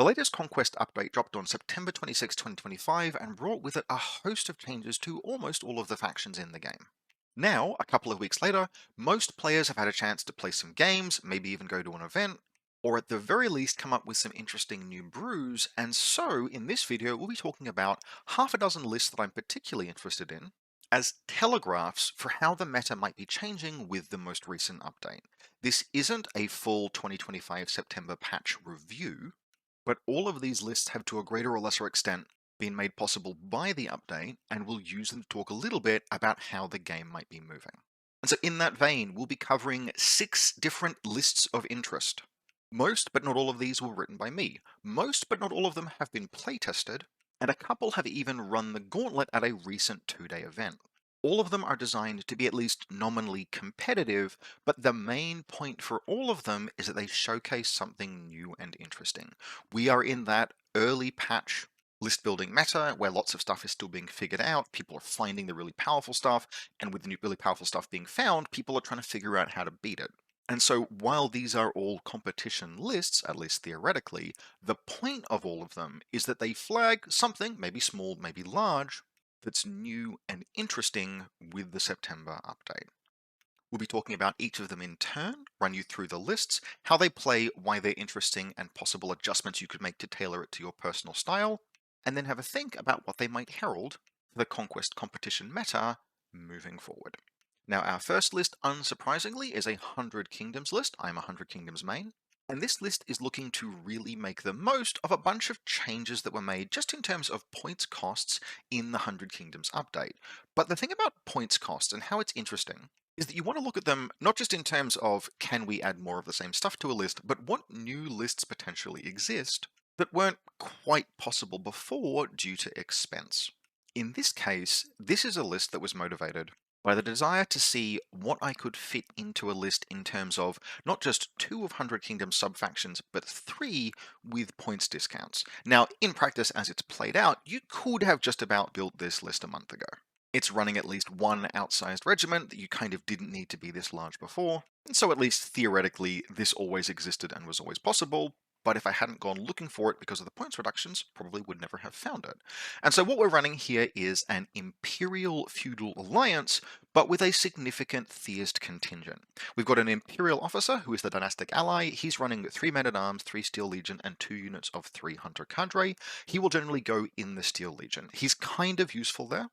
The latest Conquest update dropped on September 26, 2025, and brought with it a host of changes to almost all of the factions in the game. Now, a couple of weeks later, most players have had a chance to play some games, maybe even go to an event, or at the very least come up with some interesting new brews, and so in this video we'll be talking about half a dozen lists that I'm particularly interested in, as telegraphs for how the meta might be changing with the most recent update. This isn't a full 2025 September patch review, but all of these lists have to a greater or lesser extent been made possible by the update, and we'll use them to talk a little bit about how the game might be moving. And so in that vein, we'll be covering 6 different lists of interest. Most, but not all of these were written by me. Most, but not all of them have been playtested, and a couple have even run the gauntlet at a recent 2-day event. All of them are designed to be at least nominally competitive, but the main point for all of them is that they showcase something new and interesting. We are in that early patch list building meta where lots of stuff is still being figured out. People are finding the really powerful stuff, and with the new really powerful stuff being found, people are trying to figure out how to beat it. And so while these are all competition lists, at least theoretically, the point of all of them is that they flag something, maybe small, maybe large, that's new and interesting with the September update. We'll be talking about each of them in turn, run you through the lists, how they play, why they're interesting, and possible adjustments you could make to tailor it to your personal style, and then have a think about what they might herald for the Conquest competition meta moving forward. Now, our first list, unsurprisingly, is a 100 Kingdoms list. I'm a 100 Kingdoms main. And this list is looking to really make the most of a bunch of changes that were made just in terms of points costs in the 100 Kingdoms update. But the thing about points costs and how it's interesting is that you want to look at them not just in terms of can we add more of the same stuff to a list, but what new lists potentially exist that weren't quite possible before due to expense. In this case, this is a list that was motivated by the desire to see what I could fit into a list in terms of not just 2 of 100 Kingdoms sub-factions, but 3 with points discounts. Now, in practice, as it's played out, you could have just about built this list a month ago. It's running at least one outsized regiment that you kind of didn't need to be this large before, and so at least theoretically, this always existed and was always possible, but if I hadn't gone looking for it because of the points reductions, probably would never have found it. And so what we're running here is an Imperial Feudal Alliance, but with a significant Theist contingent. We've got an Imperial Officer, who is the dynastic ally. He's running 3 men-at-arms, 3 Steel Legion, and 2 units of 3 Hunter Cadre. He will generally go in the Steel Legion. He's kind of useful there.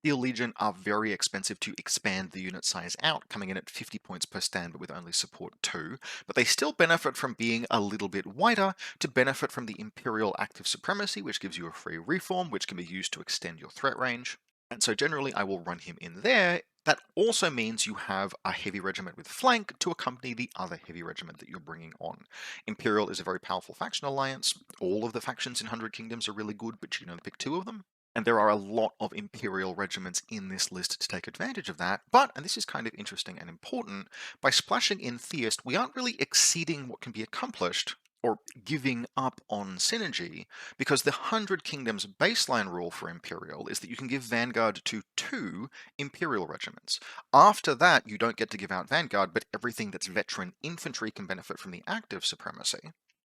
Steel Legion are very expensive to expand the unit size out, coming in at 50 points per stand, but with only support 2. But they still benefit from being a little bit wider to benefit from the Imperial Active Supremacy, which gives you a free reform, which can be used to extend your threat range. And so generally I will run him in there. That also means you have a heavy regiment with flank to accompany the other heavy regiment that you're bringing on. Imperial is a very powerful faction alliance. All of the factions in 100 Kingdoms are really good, but you can only pick 2 of them. And there are a lot of Imperial regiments in this list to take advantage of that, but, and this is kind of interesting and important, by splashing in Theist, we aren't really exceeding what can be accomplished, or giving up on synergy, because the 100 Kingdoms baseline rule for Imperial is that you can give Vanguard to 2 Imperial regiments. After that, you don't get to give out Vanguard, but everything that's veteran infantry can benefit from the active supremacy.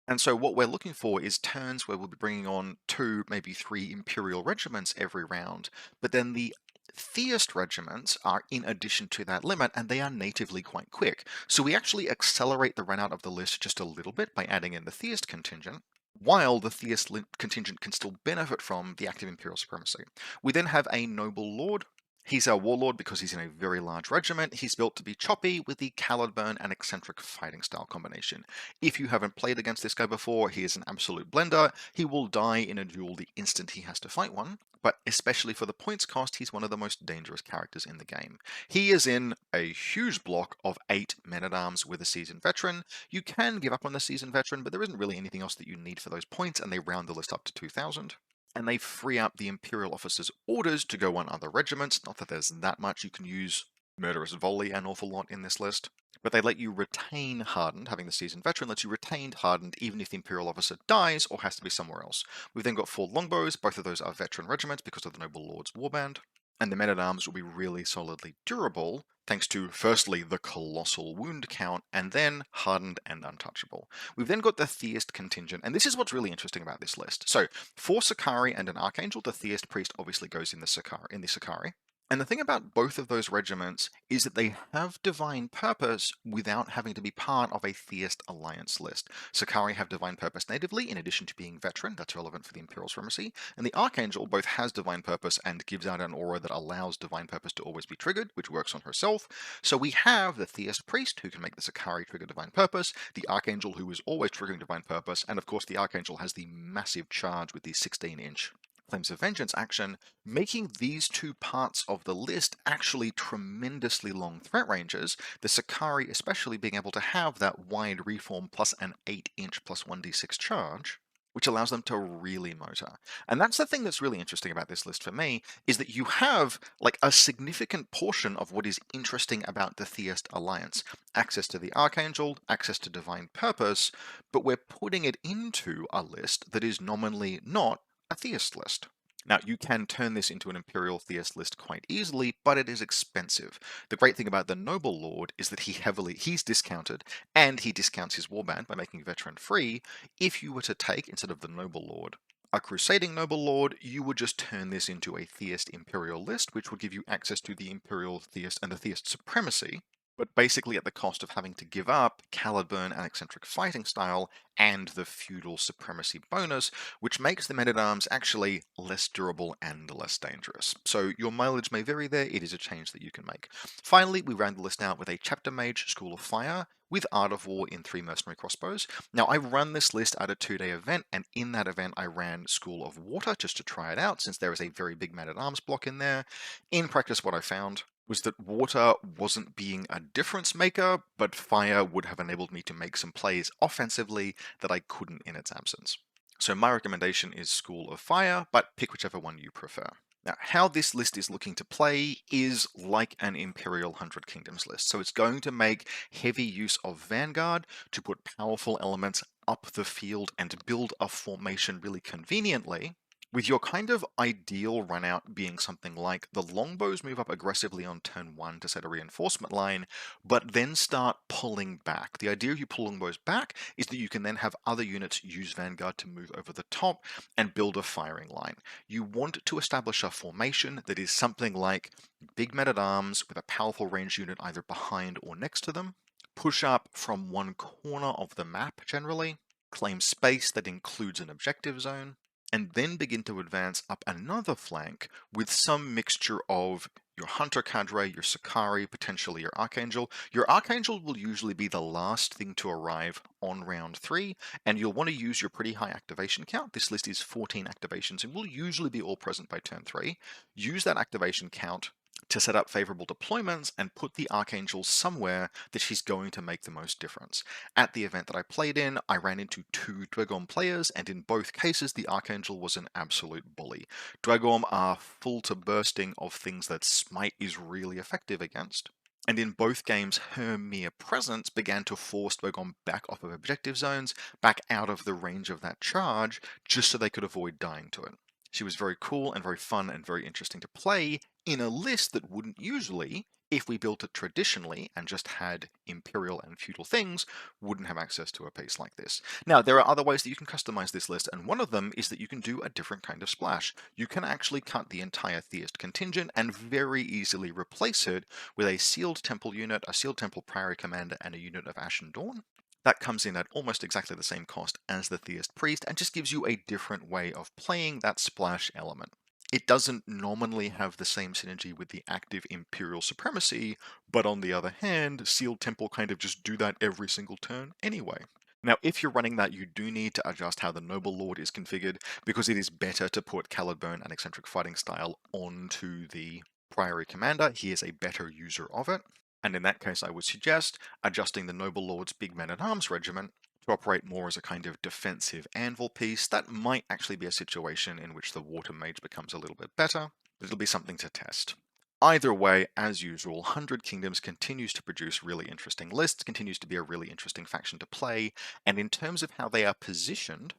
And so what we're looking for is turns where we'll be bringing on 2, maybe 3 Imperial regiments every round, but then the Theist regiments are in addition to that limit, and they are natively quite quick. So we actually accelerate the run out of the list just a little bit by adding in the Theist contingent, while the Theist contingent can still benefit from the active Imperial supremacy. We then have a Noble Lord. He's our warlord because he's in a very large regiment. He's built to be choppy with the Caliburn and eccentric fighting style combination. If you haven't played against this guy before, he is an absolute blender. He will die in a duel the instant he has to fight one, but especially for the points cost, he's one of the most dangerous characters in the game. He is in a huge block of 8 men-at-arms with a seasoned veteran. You can give up on the seasoned veteran, but there isn't really anything else that you need for those points, and they round the list up to 2,000. And they free up the Imperial officer's orders to go on other regiments. Not that there's that much. You can use Murderous Volley an awful lot in this list. But they let you retain Hardened. Having the seasoned veteran lets you retain Hardened even if the Imperial officer dies or has to be somewhere else. We've then got 4 longbows. Both of those are veteran regiments because of the Noble Lord's warband. and the men-at-arms will be really solidly durable, thanks to firstly the colossal wound count, and then hardened and untouchable. We've then got the Theist contingent, and this is what's really interesting about this list. So, for Sakari and an Archangel, the Theist priest obviously goes in the Sakari. And the thing about both of those regiments is that they have divine purpose without having to be part of a Theist alliance list. Sakari have divine purpose natively, in addition to being veteran, that's relevant for the Imperial Supremacy, and the Archangel both has divine purpose and gives out an aura that allows divine purpose to always be triggered, which works on herself. So we have the Theist priest, who can make the Sakari trigger divine purpose, the Archangel, who is always triggering divine purpose, and of course the Archangel has the massive charge with the 16-inch Flames of Vengeance action, making these two parts of the list actually tremendously long threat ranges, the Sakari especially being able to have that wide reform plus an 8-inch plus 1d6 charge, which allows them to really motor. And that's the thing that's really interesting about this list for me, is that you have like a significant portion of what is interesting about the Theist Alliance. Access to the Archangel, access to Divine Purpose, but we're putting it into a list that is nominally not a Theist list. Now, you can turn this into an Imperial Theist list quite easily, but it is expensive. The great thing about the Noble Lord is that he's discounted, and he discounts his warband by making veteran free. If you were to take, instead of the Noble Lord, a Crusading Noble Lord, you would just turn this into a Theist Imperial list, which would give you access to the Imperial Theist and the Theist Supremacy, but basically at the cost of having to give up Caliburn and eccentric fighting style and the feudal supremacy bonus, which makes the men-at-arms actually less durable and less dangerous. So your mileage may vary there, it is a change that you can make. Finally, we round the list out with a Chapter Mage School of Fire with Art of War in 3 mercenary crossbows. Now I run this list at a 2-day event, and in that event I ran School of Water just to try it out, since there is a very big men-at-arms block in there. In practice, what I found was that water wasn't being a difference maker, but fire would have enabled me to make some plays offensively that I couldn't in its absence. So my recommendation is School of Fire, but pick whichever one you prefer. Now, how this list is looking to play is like an Imperial 100 Kingdoms list. So it's going to make heavy use of Vanguard to put powerful elements up the field and build a formation really conveniently, with your kind of ideal run out being something like the longbows move up aggressively on turn 1 to set a reinforcement line, but then start pulling back. The idea of you pull longbows back is that you can then have other units use Vanguard to move over the top and build a firing line. You want to establish a formation that is something like big men-at-arms with a powerful ranged unit either behind or next to them, push up from one corner of the map generally, claim space that includes an objective zone, and then begin to advance up another flank with some mixture of your Hunter cadre, your Sakari, potentially your Archangel. Your Archangel will usually be the last thing to arrive on round 3, and you'll want to use your pretty high activation count. This list is 14 activations and will usually be all present by turn 3. Use that activation count to set up favorable deployments and put the Archangel somewhere that she's going to make the most difference. At the event that I played in, I ran into 2 Dweghom players, and in both cases the Archangel was an absolute bully. Dweghom are full to bursting of things that Smite is really effective against, and in both games her mere presence began to force Dweghom back off of objective zones, back out of the range of that charge, just so they could avoid dying to it. She was very cool and very fun and very interesting to play in a list that wouldn't usually, if we built it traditionally and just had Imperial and Feudal things, wouldn't have access to a piece like this. Now, there are other ways that you can customize this list, and one of them is that you can do a different kind of splash. You can actually cut the entire Theist contingent and very easily replace it with a Sealed Temple unit, a Sealed Temple Priory Commander, and a unit of Ashen Dawn. That comes in at almost exactly the same cost as the Theist Priest and just gives you a different way of playing that splash element. It doesn't nominally have the same synergy with the active Imperial Supremacy, but on the other hand, Sealed Temple kind of just do that every single turn anyway. Now, if you're running that, you do need to adjust how the Noble Lord is configured, because it is better to put Caliburn and Eccentric Fighting Style onto the Priory Commander. He is a better user of it. And in that case, I would suggest adjusting the Noble Lord's Big Men-at-Arms regiment to operate more as a kind of defensive anvil piece. That might actually be a situation in which the Water Mage becomes a little bit better, but it'll be something to test. Either way, as usual, 100 Kingdoms continues to produce really interesting lists, continues to be a really interesting faction to play, and in terms of how they are positioned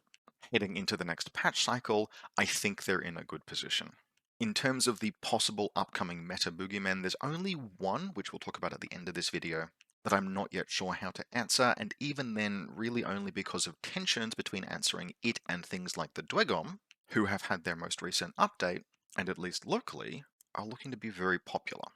heading into the next patch cycle, I think they're in a good position. In terms of the possible upcoming meta boogeymen, there's only one, which we'll talk about at the end of this video, that I'm not yet sure how to answer, and even then, really only because of tensions between answering it and things like the Dweghom, who have had their most recent update, and at least locally, are looking to be very popular.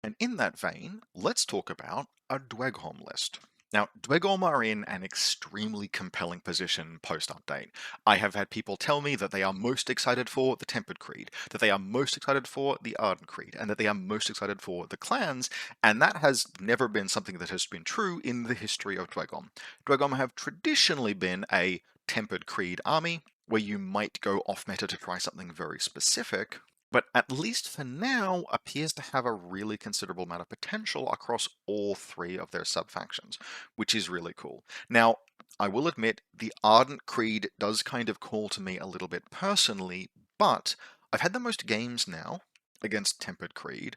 And in that vein, let's talk about a Dweghom list. Now, Dweghom are in an extremely compelling position post-update. I have had people tell me that they are most excited for the Tempered Creed, that they are most excited for the Ardent Creed, and that they are most excited for the clans, and that has never been something that has been true in the history of Dweghom. Dweghom have traditionally been a Tempered Creed army, where you might go off meta to try something very specific, but at least for now appears to have a really considerable amount of potential across all three of their sub-factions, which is really cool. Now, I will admit, the Ardent Creed does kind of call to me a little bit personally, but I've had the most games now against Tempered Creed,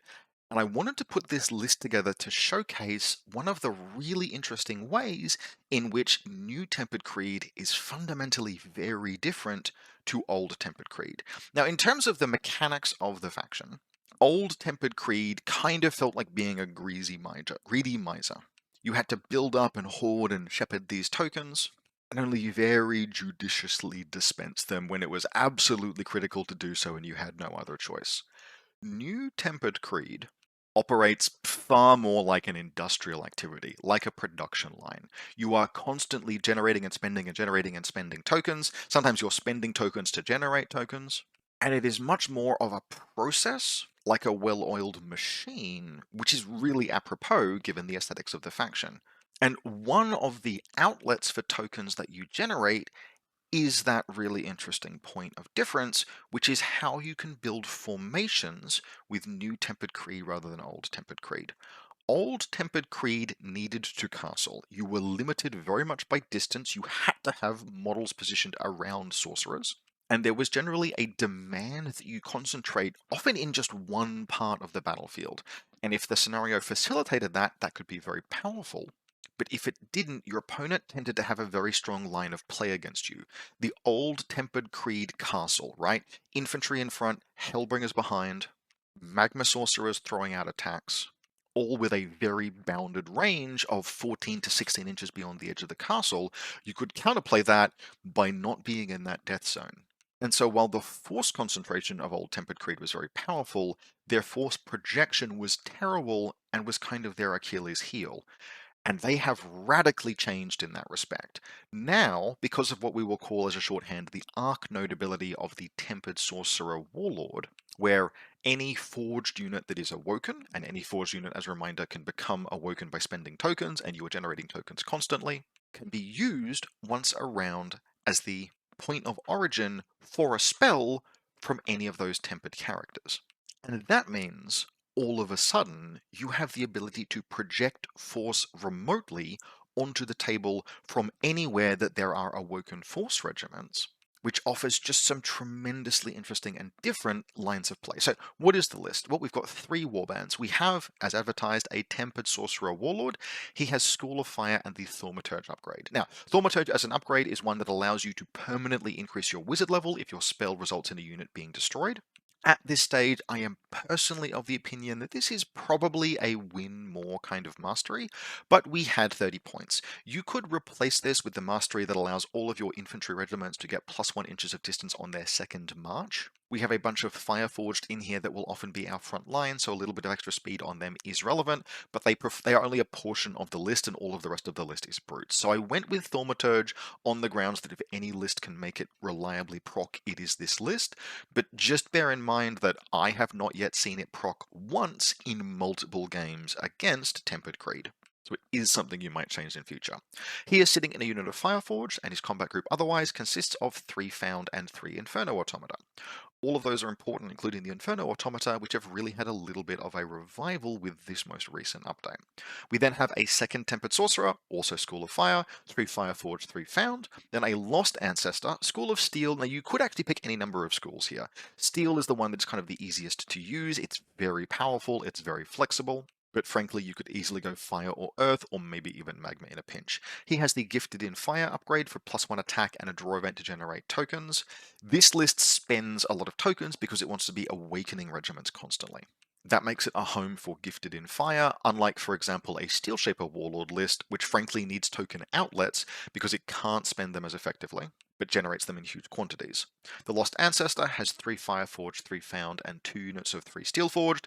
and I wanted to put this list together to showcase one of the really interesting ways in which new Tempered Creed is fundamentally very different to old Tempered Creed. Now, in terms of the mechanics of the faction, old Tempered Creed kind of felt like being a greedy miser. You had to build up and hoard and shepherd these tokens, and only very judiciously dispense them when it was absolutely critical to do so and you had no other choice. New Tempered Creed operates far more like an industrial activity, like a production line. You are constantly generating and spending tokens. Sometimes you're spending tokens to generate tokens. And it is much more of a process, like a well-oiled machine, which is really apropos given the aesthetics of the faction. And one of the outlets for tokens that you generate is that really interesting point of difference, which is how you can build formations with new Tempered Creed rather than old Tempered Creed. Old Tempered Creed needed to castle. You were limited very much by distance. You had to have models positioned around sorcerers. And there was generally a demand that you concentrate often in just one part of the battlefield. And if the scenario facilitated that, that could be very powerful. But if it didn't, your opponent tended to have a very strong line of play against you. The old Tempered Creed castle, right? Infantry in front, Hellbringers behind, Magma Sorcerers throwing out attacks, all with a very bounded range of 14 to 16 inches beyond the edge of the castle. You could counterplay that by not being in that death zone. And so while the force concentration of Old Tempered Creed was very powerful, their force projection was terrible and was kind of their Achilles heel. And they have radically changed in that respect. Now, because of what we will call as a shorthand the arc node ability of the Tempered Sorcerer Warlord, where any forged unit that is awoken, and any forged unit, as a reminder, can become awoken by spending tokens, and you are generating tokens constantly, can be used once a round as the point of origin for a spell from any of those tempered characters. And that means all of a sudden, you have the ability to project force remotely onto the table from anywhere that there are awoken force regiments, which offers just some tremendously interesting and different lines of play. So what is the list? Well, we've got 3 warbands. We have, as advertised, a Tempered Sorcerer Warlord. He has School of Fire and the Thaumaturge upgrade. Now, Thaumaturge as an upgrade is one that allows you to permanently increase your wizard level if your spell results in a unit being destroyed. At this stage, I am personally of the opinion that this is probably a win more kind of mastery, but we had 30 points. You could replace this with the mastery that allows all of your infantry regiments to get +1 inches of distance on their second march. We have a bunch of Fireforged in here that will often be our front line, so a little bit of extra speed on them is relevant, but they are only a portion of the list, and all of the rest of the list is brutes. So I went with Thaumaturge on the grounds that if any list can make it reliably proc, it is this list, but just bear in mind that I have not yet seen it proc once in multiple games against Tempered Creed. So it is something you might change in future. He is sitting in a unit of Fireforged, and his combat group otherwise consists of 3 Found and 3 Inferno Automata. All of those are important, including the Inferno Automata, which have really had a little bit of a revival with this most recent update. We then have a second Tempered Sorcerer, also School of Fire, 3 Fireforged, 3 Found, then a Lost Ancestor, School of Steel. Now you could actually pick any number of schools here. Steel is the one that's kind of the easiest to use, it's very powerful, it's very flexible. but frankly you could easily go fire or earth, or maybe even magma in a pinch. He has the Gifted in Fire upgrade for +1 attack and a draw event to generate tokens. This list spends a lot of tokens because it wants to be awakening regiments constantly. That makes it a home for Gifted in Fire, unlike, for example, a Steel Shaper Warlord list, which frankly needs token outlets because it can't spend them as effectively, but generates them in huge quantities. The Lost Ancestor has 3 Fireforged, 3 Found, and 2 units of 3 Steelforged.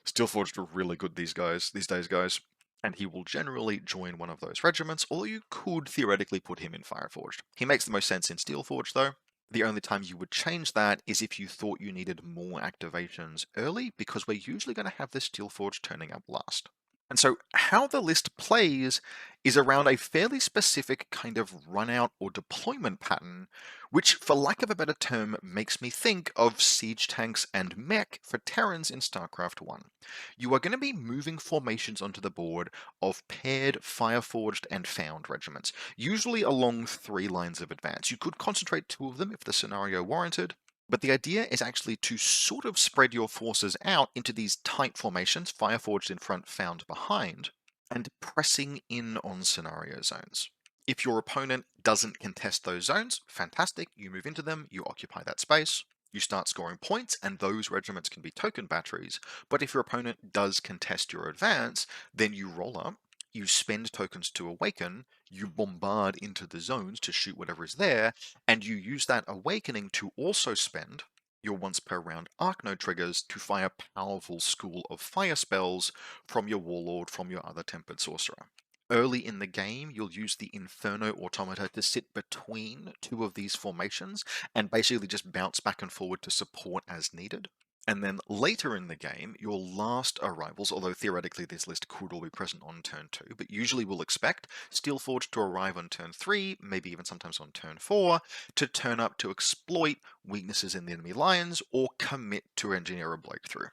Steelforged are really good these days, guys. And he will generally join one of those regiments, although you could theoretically put him in Fireforged. He makes the most sense in Steelforged, though. The only time you would change that is if you thought you needed more activations early, because we're usually going to have the Steelforged turning up last. And so how the list plays is around a fairly specific kind of run out or deployment pattern, which, for lack of a better term, makes me think of siege tanks and mech for Terrans in StarCraft 1. You are going to be moving formations onto the board of paired, Fireforged, and Found regiments, usually along 3 lines of advance. You could concentrate 2 of them if the scenario warranted, but the idea is actually to sort of spread your forces out into these tight formations, Fireforged in front, Found behind, and pressing in on scenario zones. If your opponent doesn't contest those zones, fantastic, you move into them, you occupy that space, you start scoring points, and those regiments can be token batteries. But if your opponent does contest your advance, then you roll up, you spend tokens to awaken, you bombard into the zones to shoot whatever is there, and you use that awakening to also spend your once per round Arcnode triggers to fire powerful School of Fire spells from your Warlord, from your other Tempered Sorcerer. Early in the game, you'll use the Inferno Automata to sit between 2 of these formations and basically just bounce back and forward to support as needed. And then later in the game, your last arrivals, although theoretically this list could all be present on turn 2, but usually we'll expect Steelforged to arrive on turn 3, maybe even sometimes on turn 4, to turn up to exploit weaknesses in the enemy lines or commit to engineer a breakthrough.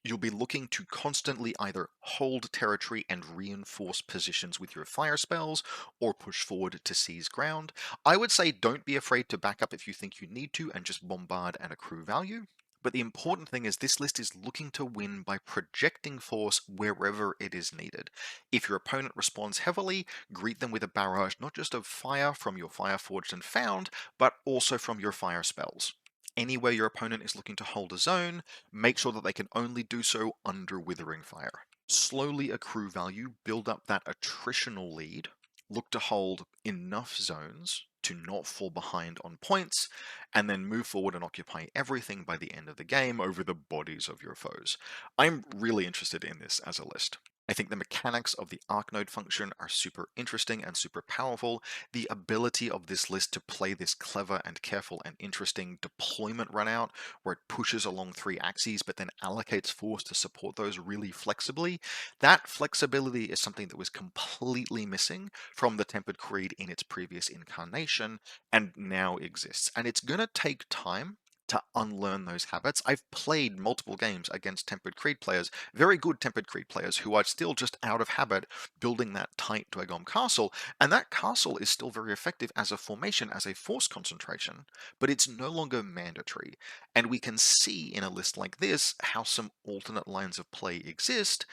You'll be looking to constantly either hold territory and reinforce positions with your fire spells, or push forward to seize ground. I would say don't be afraid to back up if you think you need to and just bombard and accrue value. But the important thing is this list is looking to win by projecting force wherever it is needed. If your opponent responds heavily, greet them with a barrage not just of fire from your Fireforged and Found, but also from your fire spells. Anywhere your opponent is looking to hold a zone, make sure that they can only do so under Withering Fire. Slowly accrue value, build up that attritional lead, look to hold enough zones to not fall behind on points, and then move forward and occupy everything by the end of the game over the bodies of your foes. I'm really interested in this as a list. I think the mechanics of the Arcnode function are super interesting and super powerful. The ability of this list to play this clever and careful and interesting deployment runout, where it pushes along 3 axes but then allocates force to support those really flexibly, that flexibility is something that was completely missing from the Tempered Creed in its previous incarnation and now exists. And it's going to take time to unlearn those habits. I've played multiple games against Tempered Creed players, very good Tempered Creed players, who are still just out of habit building that tight Dweghom castle, and that castle is still very effective as a formation, as a force concentration, but it's no longer mandatory. And we can see in a list like this how some alternate lines of play exist,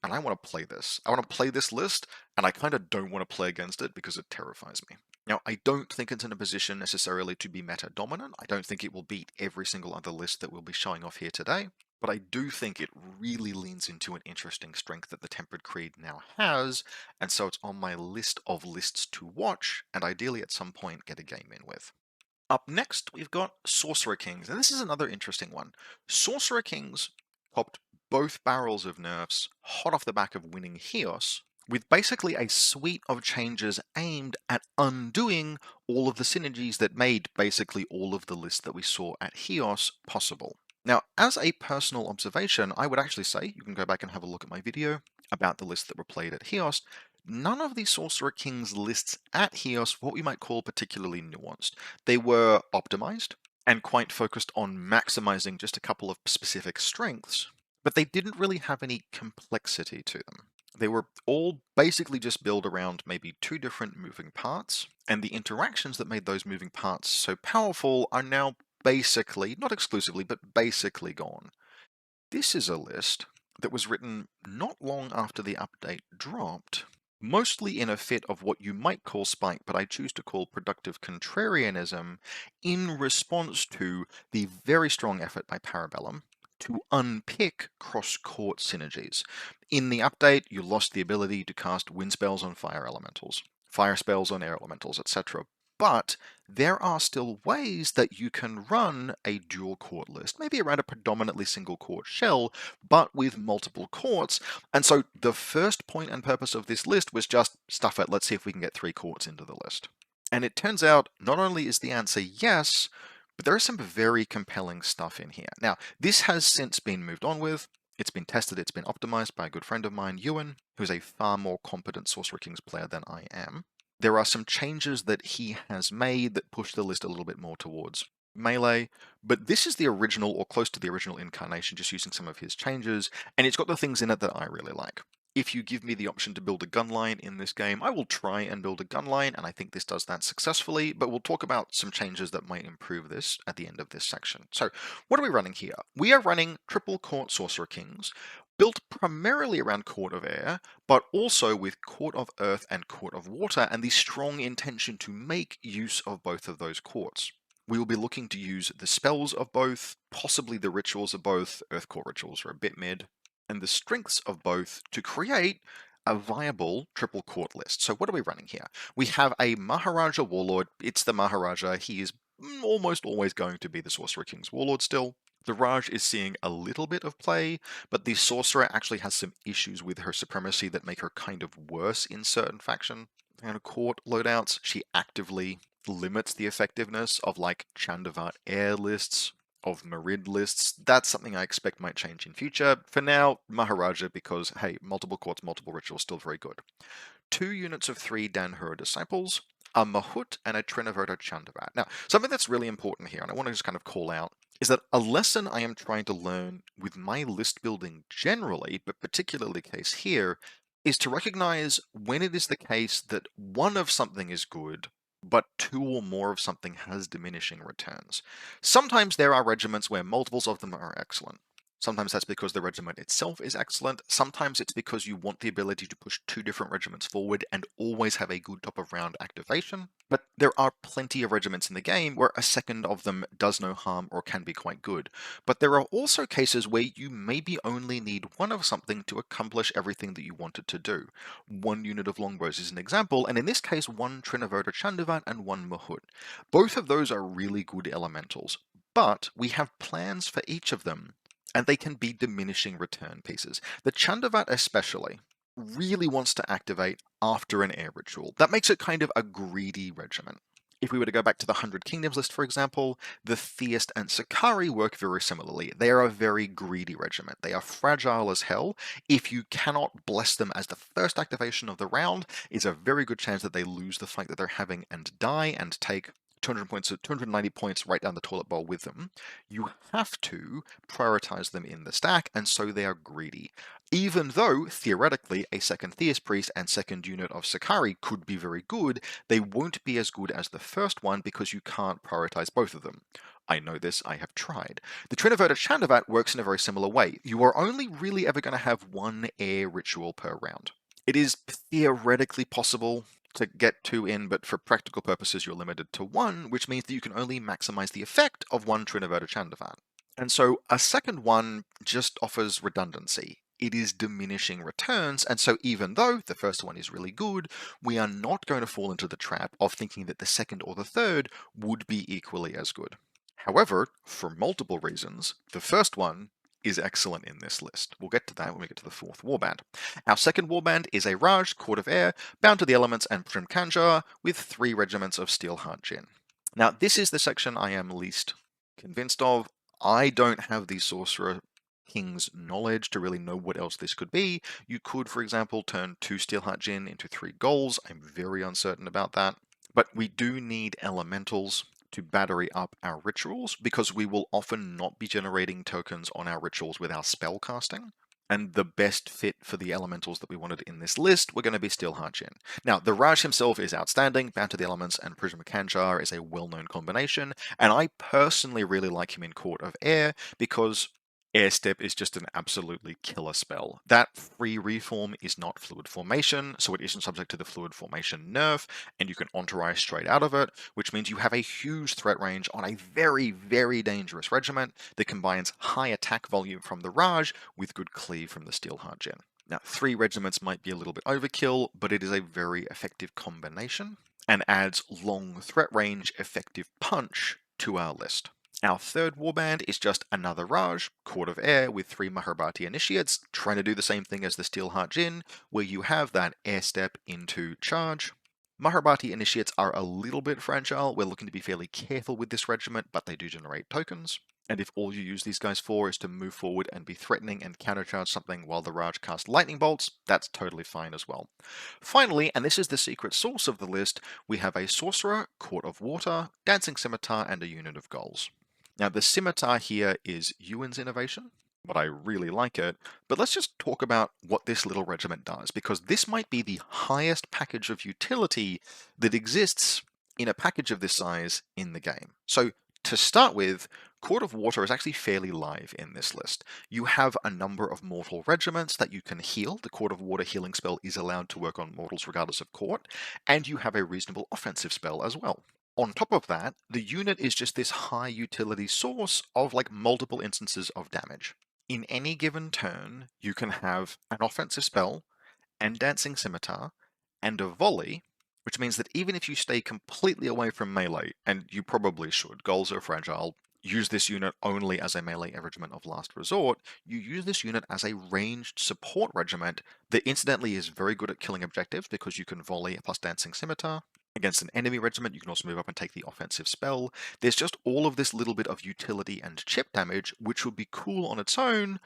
and I want to play this. I want to play this list, and I kind of don't want to play against it because it terrifies me. Now, I don't think it's in a position necessarily to be meta dominant. I don't think it will beat every single other list that we'll be showing off here today, but I do think it really leans into an interesting strength that the Tempered Creed now has, and so it's on my list of lists to watch, and ideally at some point get a game in with. Up next, we've got Sorcerer Kings, and this is another interesting one. Sorcerer Kings popped both barrels of nerfs hot off the back of winning Heos, with basically a suite of changes aimed at undoing all of the synergies that made basically all of the lists that we saw at Heos possible. Now, as a personal observation, I would actually say, you can go back and have a look at my video about the lists that were played at Heos, none of the Sorcerer Kings lists at Heos were what we might call particularly nuanced. They were optimized and quite focused on maximizing just a couple of specific strengths, but they didn't really have any complexity to them. They were all basically just built around maybe 2 different moving parts, and the interactions that made those moving parts so powerful are now basically, not exclusively, but basically gone. This is a list that was written not long after the update dropped, mostly in a fit of what you might call spike, but I choose to call productive contrarianism, in response to the very strong effort by Parabellum to unpick cross-court synergies. In the update, you lost the ability to cast wind spells on fire elementals, fire spells on air elementals, etc. But there are still ways that you can run a dual court list, maybe around a predominantly single court shell, but with multiple courts. And so the first point and purpose of this list was just stuff it, let's see if we can get 3 courts into the list. And it turns out not only is the answer yes, but there is some very compelling stuff in here. Now, this has since been moved on with. It's been tested, it's been optimized by a good friend of mine, Ewan, who's a far more competent Sorcerer Kings player than I am. There are some changes that he has made that push the list a little bit more towards melee, but this is the original or close to the original incarnation, just using some of his changes, and it's got the things in it that I really like. If you give me the option to build a gun line in this game, I will try and build a gun line, and I think this does that successfully, but we'll talk about some changes that might improve this at the end of this section. So, what are we running here? We are running triple court Sorcerer Kings, built primarily around Court of Air, but also with Court of Earth and Court of Water, and the strong intention to make use of both of those courts. We will be looking to use the spells of both, possibly the rituals of both. Earth Court rituals are a bit mid, and the strengths of both to create a viable triple court list. So what are we running here? We have a Maharaja Warlord. It's the Maharaja. He is almost always going to be the Sorcerer King's Warlord still. The Raj is seeing a little bit of play, but the Sorcerer actually has some issues with her supremacy that make her kind of worse in certain faction and court loadouts. She actively limits the effectiveness of like Chandavat air lists, of Marid lists. That's something I expect might change in future. For now, Maharaja, because hey, multiple courts, multiple rituals, still very good. 2 units of 3 Danhur disciples, a Mahut, and a Trinaverta Chandavat. Now, something that's really important here, and I want to just kind of call out, is that a lesson I am trying to learn with my list building generally, but particularly the case here, is to recognize when it is the case that one of something is good, but 2 or more of something has diminishing returns. Sometimes there are regiments where multiples of them are excellent. Sometimes that's because the regiment itself is excellent. Sometimes it's because you want the ability to push 2 different regiments forward and always have a good top of round activation. But there are plenty of regiments in the game where a second of them does no harm or can be quite good. But there are also cases where you maybe only need one of something to accomplish everything that you wanted to do. 1 unit of longbows is an example, and in this case 1 Trinaverta Chandavat and 1 Mahut. Both of those are really good elementals, but we have plans for each of them, and they can be diminishing return pieces. The Chandavat especially really wants to activate after an air ritual. That makes it kind of a greedy regiment. If we were to go back to the 100 Kingdoms list, for example, the Theist and Sakari work very similarly. They are a very greedy regiment. They are fragile as hell. If you cannot bless them as the first activation of the round, it's a very good chance that they lose the fight that they're having and die and take 200 points, 290 points right down the toilet bowl with them. You have to prioritize them in the stack, and so they are greedy. Even though, theoretically, a second Theist Priest and second unit of Sakari could be very good, they won't be as good as the first one because you can't prioritize both of them. I know this, I have tried. The Trinaverta Chandavat works in a very similar way. You are only really ever going to have 1 air ritual per round. It is theoretically possible to get 2 in, but for practical purposes you're limited to 1, which means that you can only maximize the effect of 1 Trinaverta Chandavat. And so a second one just offers redundancy. It is diminishing returns, and so even though the first one is really good, we are not going to fall into the trap of thinking that the second or the third would be equally as good. However, for multiple reasons, the first one is excellent in this list. We'll get to that when we get to the 4th warband. Our second warband is a Raj, Court of Air, bound to the elements and Prim Kanjar, with 3 regiments of Steelheart Jin. Now, this is the section I am least convinced of. I don't have the Sorcerer King's knowledge to really know what else this could be. You could, for example, turn 2 Steelheart Jin into 3 goals. I'm very uncertain about that. But we do need elementals to battery up our rituals, because we will often not be generating tokens on our rituals with our spell casting. And the best fit for the elementals that we wanted in this list were going to be Steelheart Jin. Now, the Raj himself is outstanding. Bound to the Elements and Prism Kanjar is a well-known combination, and I personally really like him in Court of Air because Air Step is just an absolutely killer spell. That free reform is not fluid formation, so it isn't subject to the fluid formation nerf, and you can entourage straight out of it, which means you have a huge threat range on a very, very dangerous regiment that combines high attack volume from the Raj with good cleave from the Steelheart Gen. Now, 3 regiments might be a little bit overkill, but it is a very effective combination and adds long threat range effective punch to our list. Our third warband is just another Raj, Court of Air, with 3 Maharbati Initiates, trying to do the same thing as the Steelheart Jinn, where you have that air step into charge. Maharbati Initiates are a little bit fragile. We're looking to be fairly careful with this regiment, but they do generate tokens. And if all you use these guys for is to move forward and be threatening and countercharge something while the Raj cast lightning bolts, that's totally fine as well. Finally, and this is the secret sauce of the list, we have a Sorcerer, Court of Water, Dancing Scimitar, and a unit of Goals. Now, the Scimitar here is Ewan's innovation, but I really like it. But let's just talk about what this little regiment does, because this might be the highest package of utility that exists in a package of this size in the game. So to start with, Court of Water is actually fairly live in this list. You have a number of mortal regiments that you can heal. The Court of Water healing spell is allowed to work on mortals regardless of court, and you have a reasonable offensive spell as well. On top of that, the unit is just this high utility source of like multiple instances of damage. In any given turn, you can have an offensive spell and Dancing Scimitar and a volley, which means that even if you stay completely away from melee, and you probably should, goals are fragile, use this unit only as a melee regiment of last resort, you use this unit as a ranged support regiment that incidentally is very good at killing objectives because you can volley plus Dancing Scimitar. Against an enemy regiment, you can also move up and take the offensive spell. There's just all of this little bit of utility and chip damage, which would be cool on its own,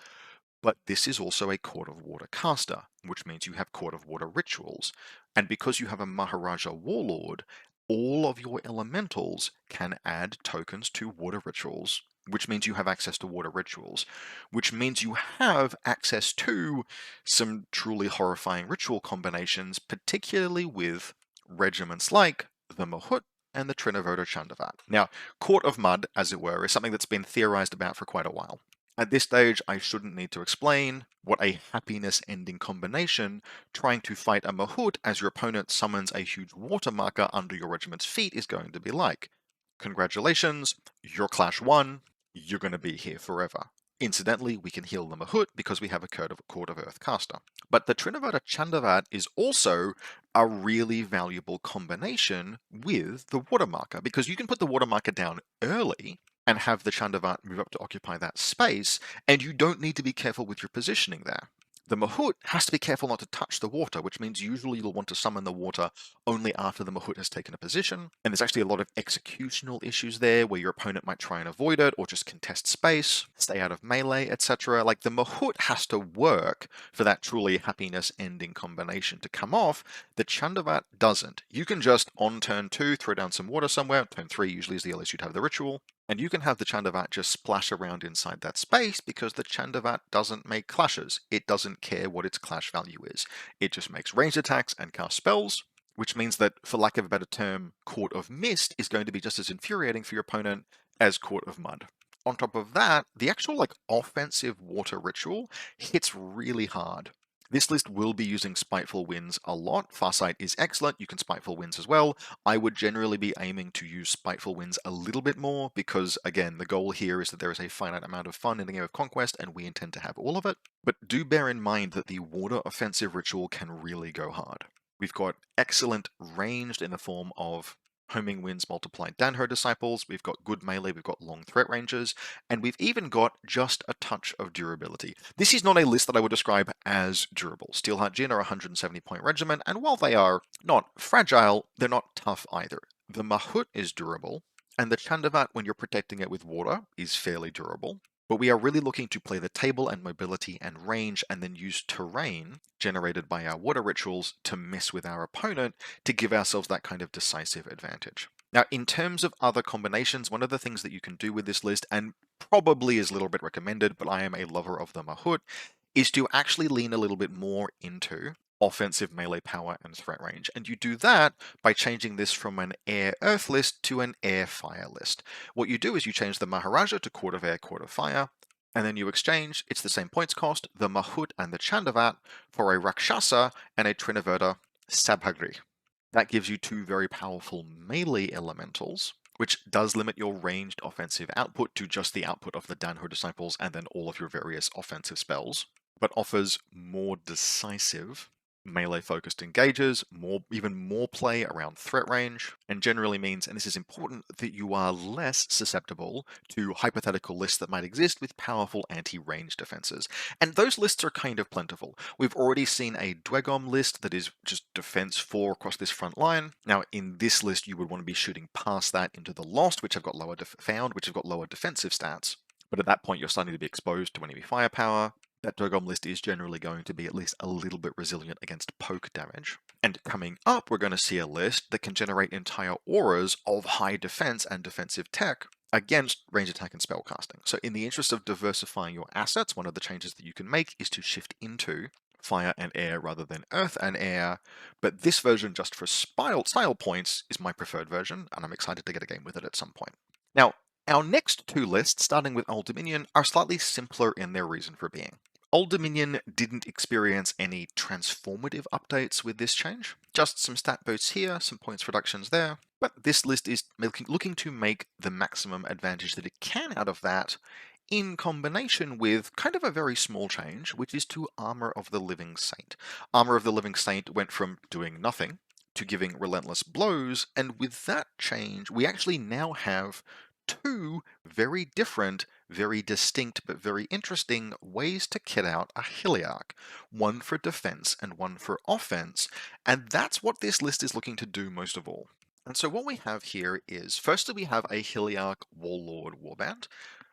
but this is also a Court of Water caster, which means you have Court of Water rituals. And because you have a Maharaja Warlord, all of your elementals can add tokens to water rituals, which means you have access to water rituals, which means you have access to some truly horrifying ritual combinations, particularly with regiments like the Mahut and the Trinovoda Chandavat. Now, Court of Mud, as it were, is something that's been theorized about for quite a while. At this stage, I shouldn't need to explain what a happiness-ending combination trying to fight a Mahut as your opponent summons a huge water marker under your regiment's feet is going to be like. Congratulations, your clash won, you're going to be here forever. Incidentally, we can heal the Mahut because we have a Court of Earth caster. But the Trinovoda Chandavat is also a really valuable combination with the water marker because you can put the water marker down early and have the Chandavat move up to occupy that space, and you don't need to be careful with your positioning there. The Mahut has to be careful not to touch the water, which means usually you'll want to summon the water only after the Mahut has taken a position, and there's actually a lot of executional issues there where your opponent might try and avoid it or just contest space, stay out of melee, etc. Like the Mahut has to work for that truly happiness-ending combination to come off. The Chandavat doesn't. You can just, on turn 2, throw down some water somewhere, turn 3 usually is the earliest you'd have the ritual, and you can have the Chandavat just splash around inside that space because the Chandavat doesn't make clashes. It doesn't care what its clash value is. It just makes ranged attacks and casts spells, which means that, for lack of a better term, Court of Mist is going to be just as infuriating for your opponent as Court of Mud. On top of that, the actual offensive water ritual hits really hard. This list will be using Spiteful Winds a lot. Farsight is excellent. You can Spiteful Winds as well. I would generally be aiming to use Spiteful Winds a little bit more because, again, the goal here is that there is a finite amount of fun in the game of Conquest and we intend to have all of it. But do bear in mind that the water offensive ritual can really go hard. We've got excellent ranged in the form of Homing Winds multiplied Danho Disciples, we've got good melee, we've got long threat ranges, and we've even got just a touch of durability. This is not a list that I would describe as durable. Steelheart Jinn are a 170 point regiment, and while they are not fragile, they're not tough either. The Mahut is durable, and the Chandavat, when you're protecting it with water, is fairly durable. But we are really looking to play the table and mobility and range and then use terrain generated by our water rituals to mess with our opponent to give ourselves that kind of decisive advantage. Now, in terms of other combinations, one of the things that you can do with this list, and probably is a little bit recommended, but I am a lover of the Mahut, is to actually lean a little bit more into offensive melee power and threat range. And you do that by changing this from an air-earth list to an air-fire list. What you do is you change the Maharaja to Court of Air, Court of Fire, and then you exchange, it's the same points cost, the Mahut and the Chandavat, for a Rakshasa and a Trinaverta Sabhagri. That gives you two very powerful melee elementals, which does limit your ranged offensive output to just the output of the Danho Disciples and then all of your various offensive spells, but offers more decisive melee-focused engages, even more play around threat range, and generally means, and this is important, that you are less susceptible to hypothetical lists that might exist with powerful anti-range defenses. And those lists are kind of plentiful. We've already seen a Dweghom list that is just defense 4 across this front line. Now, in this list, you would want to be shooting past that into the Lost, which have got lower which have got lower defensive stats. But at that point, you're starting to be exposed to enemy firepower. That Dweghom list is generally going to be at least a little bit resilient against poke damage. And coming up, we're going to see a list that can generate entire auras of high defense and defensive tech against range attack and spellcasting. So in the interest of diversifying your assets, one of the changes that you can make is to shift into fire and air rather than earth and air. But this version, just for style points, is my preferred version, and I'm excited to get a game with it at some point. Now, our next two lists, starting with Old Dominion, are slightly simpler in their reason for being. Old Dominion didn't experience any transformative updates with this change, just some stat boosts here, some points reductions there, but this list is looking to make the maximum advantage that it can out of that, in combination with kind of a very small change, which is to Armor of the Living Saint. Armor of the Living Saint went from doing nothing to giving relentless blows, and with that change, we actually now have two very different, very distinct, but very interesting ways to kit out a Heliarch. One for defense and one for offense, and that's what this list is looking to do most of all. And so what we have here is, firstly we have a Heliarch Warlord Warband.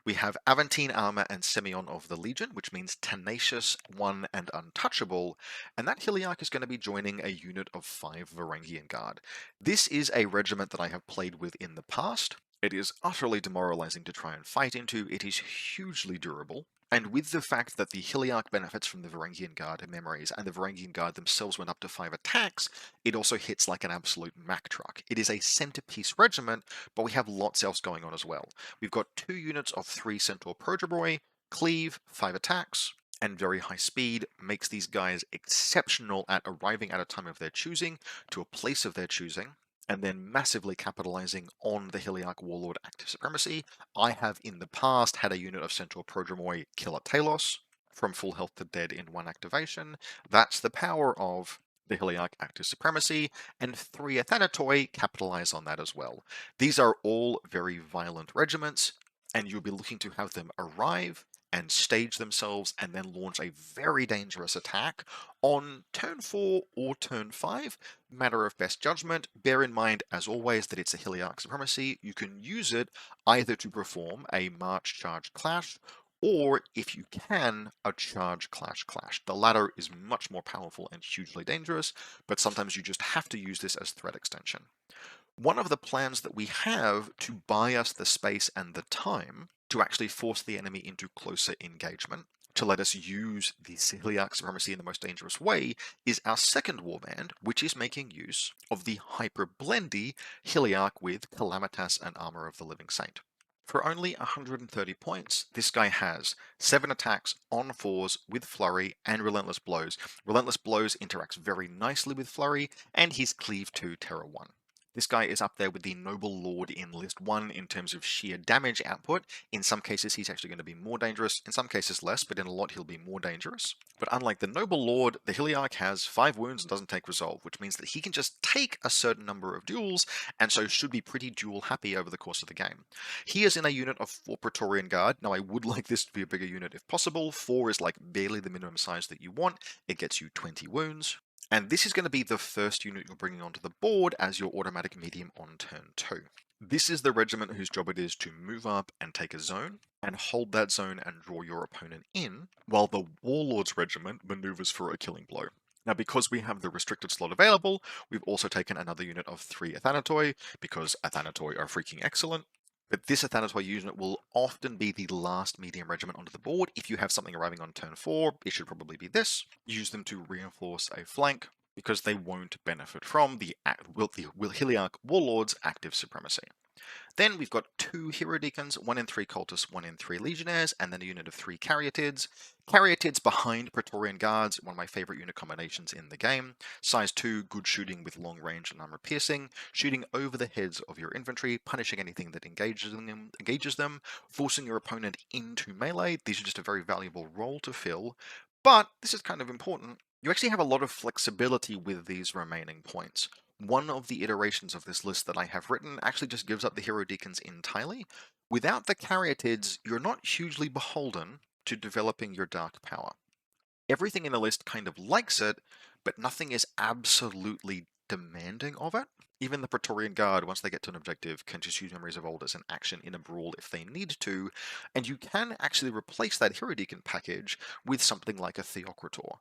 We have Aventine Armor and Semyon of the Legion, which means Tenacious, One, and Untouchable, and that Heliarch is going to be joining a unit of 5 Varangian Guard. This is a regiment that I have played with in the past. It is utterly demoralizing to try and fight into, it is hugely durable, and with the fact that the Heliarch benefits from the Varangian Guard memories, and the Varangian Guard themselves went up to 5 attacks, it also hits like an absolute Mack truck. It is a centerpiece regiment, but we have lots else going on as well. We've got 2 units of 3 Centaur Prodromoi, Cleave, 5 attacks, and very high speed makes these guys exceptional at arriving at a time of their choosing to a place of their choosing, and then massively capitalizing on the Heliarch Warlord active supremacy. I have in the past had a unit of Centaur Prodromoi kill a Talos from full health to dead in 1 activation. That's the power of the Heliarch active supremacy, and 3 Athanatoi capitalize on that as well. These are all very violent regiments, and you'll be looking to have them arrive and stage themselves and then launch a very dangerous attack on turn 4 or turn 5. Matter of best judgment. Bear in mind, as always, that it's a Heliarch supremacy. You can use it either to perform a March Charge Clash, or if you can, a Charge Clash Clash. The latter is much more powerful and hugely dangerous, but sometimes you just have to use this as threat extension. One of the plans that we have to buy us the space and the time to actually force the enemy into closer engagement, to let us use the Heliarch supremacy in the most dangerous way, is our second warband, which is making use of the hyper-blendy Heliarch with Calamitas and Armor of the Living Saint. For only 130 points, this guy has 7 attacks on 4s with Flurry and Relentless Blows. Relentless Blows interacts very nicely with Flurry, and he's Cleave 2 Terror 1. This guy is up there with the Noble Lord in List 1 in terms of sheer damage output. In some cases, he's actually going to be more dangerous. In some cases, less, but in a lot, he'll be more dangerous. But unlike the Noble Lord, the Heliarch has 5 wounds and doesn't take Resolve, which means that he can just take a certain number of duels, and so should be pretty duel happy over the course of the game. He is in a unit of 4 Praetorian Guard. Now, I would like this to be a bigger unit if possible. 4 is like barely the minimum size that you want. It gets you 20 wounds. And this is going to be the first unit you're bringing onto the board as your automatic medium on turn 2. This is the regiment whose job it is to move up and take a zone, and hold that zone and draw your opponent in, while the Warlord's regiment maneuvers for a killing blow. Now, because we have the restricted slot available, we've also taken another unit of 3 Athanatoi, because Athanatoi are freaking excellent. But this Athanatoi unit will often be the last medium regiment onto the board. If you have something arriving on turn 4, it should probably be this. Use them to reinforce a flank, because they won't benefit from the Heliarch Warlord's active supremacy. Then we've got 2 Hero Deacons, 1 in 3 Cultists, 1 in 3 Legionnaires, and then a unit of 3 Caryatids. Caryatids behind Praetorian Guards, one of my favourite unit combinations in the game. Size 2, good shooting with long range and armor piercing, shooting over the heads of your infantry, punishing anything that engages them, forcing your opponent into melee. These are just a very valuable role to fill. But this is kind of important. You actually have a lot of flexibility with these remaining points. One of the iterations of this list that I have written actually just gives up the Hero Deacons entirely. Without the Caryatids, you're not hugely beholden to developing your Dark Power. Everything in the list kind of likes it, but nothing is absolutely demanding of it. Even the Praetorian Guard, once they get to an objective, can just use Memories of Old as an action in a brawl if they need to, and you can actually replace that Hero Deacon package with something like a Theocrator.